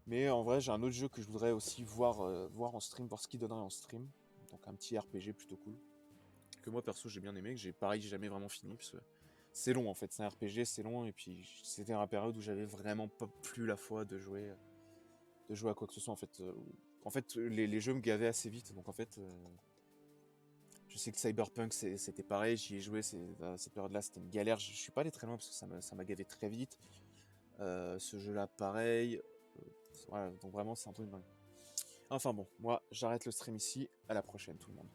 Mais en vrai, j'ai un autre jeu que je voudrais aussi voir en stream, voir ce qu'il donnerait en stream. Donc un petit RPG plutôt cool. Que moi, perso, j'ai bien aimé, que j'ai jamais vraiment fini, parce que c'est long en fait, c'est un RPG, c'est long, et puis c'était une période où j'avais vraiment pas plus la foi de jouer à quoi que ce soit en fait. En fait, les jeux me gavaient assez vite, donc en fait, je sais que Cyberpunk c'était pareil, j'y ai joué, à cette période-là c'était une galère, je suis pas allé très loin parce que ça m'a gavé très vite. Ce jeu-là pareil, voilà, donc vraiment c'est un truc de dingue. Enfin bon, moi j'arrête le stream ici, à la prochaine tout le monde.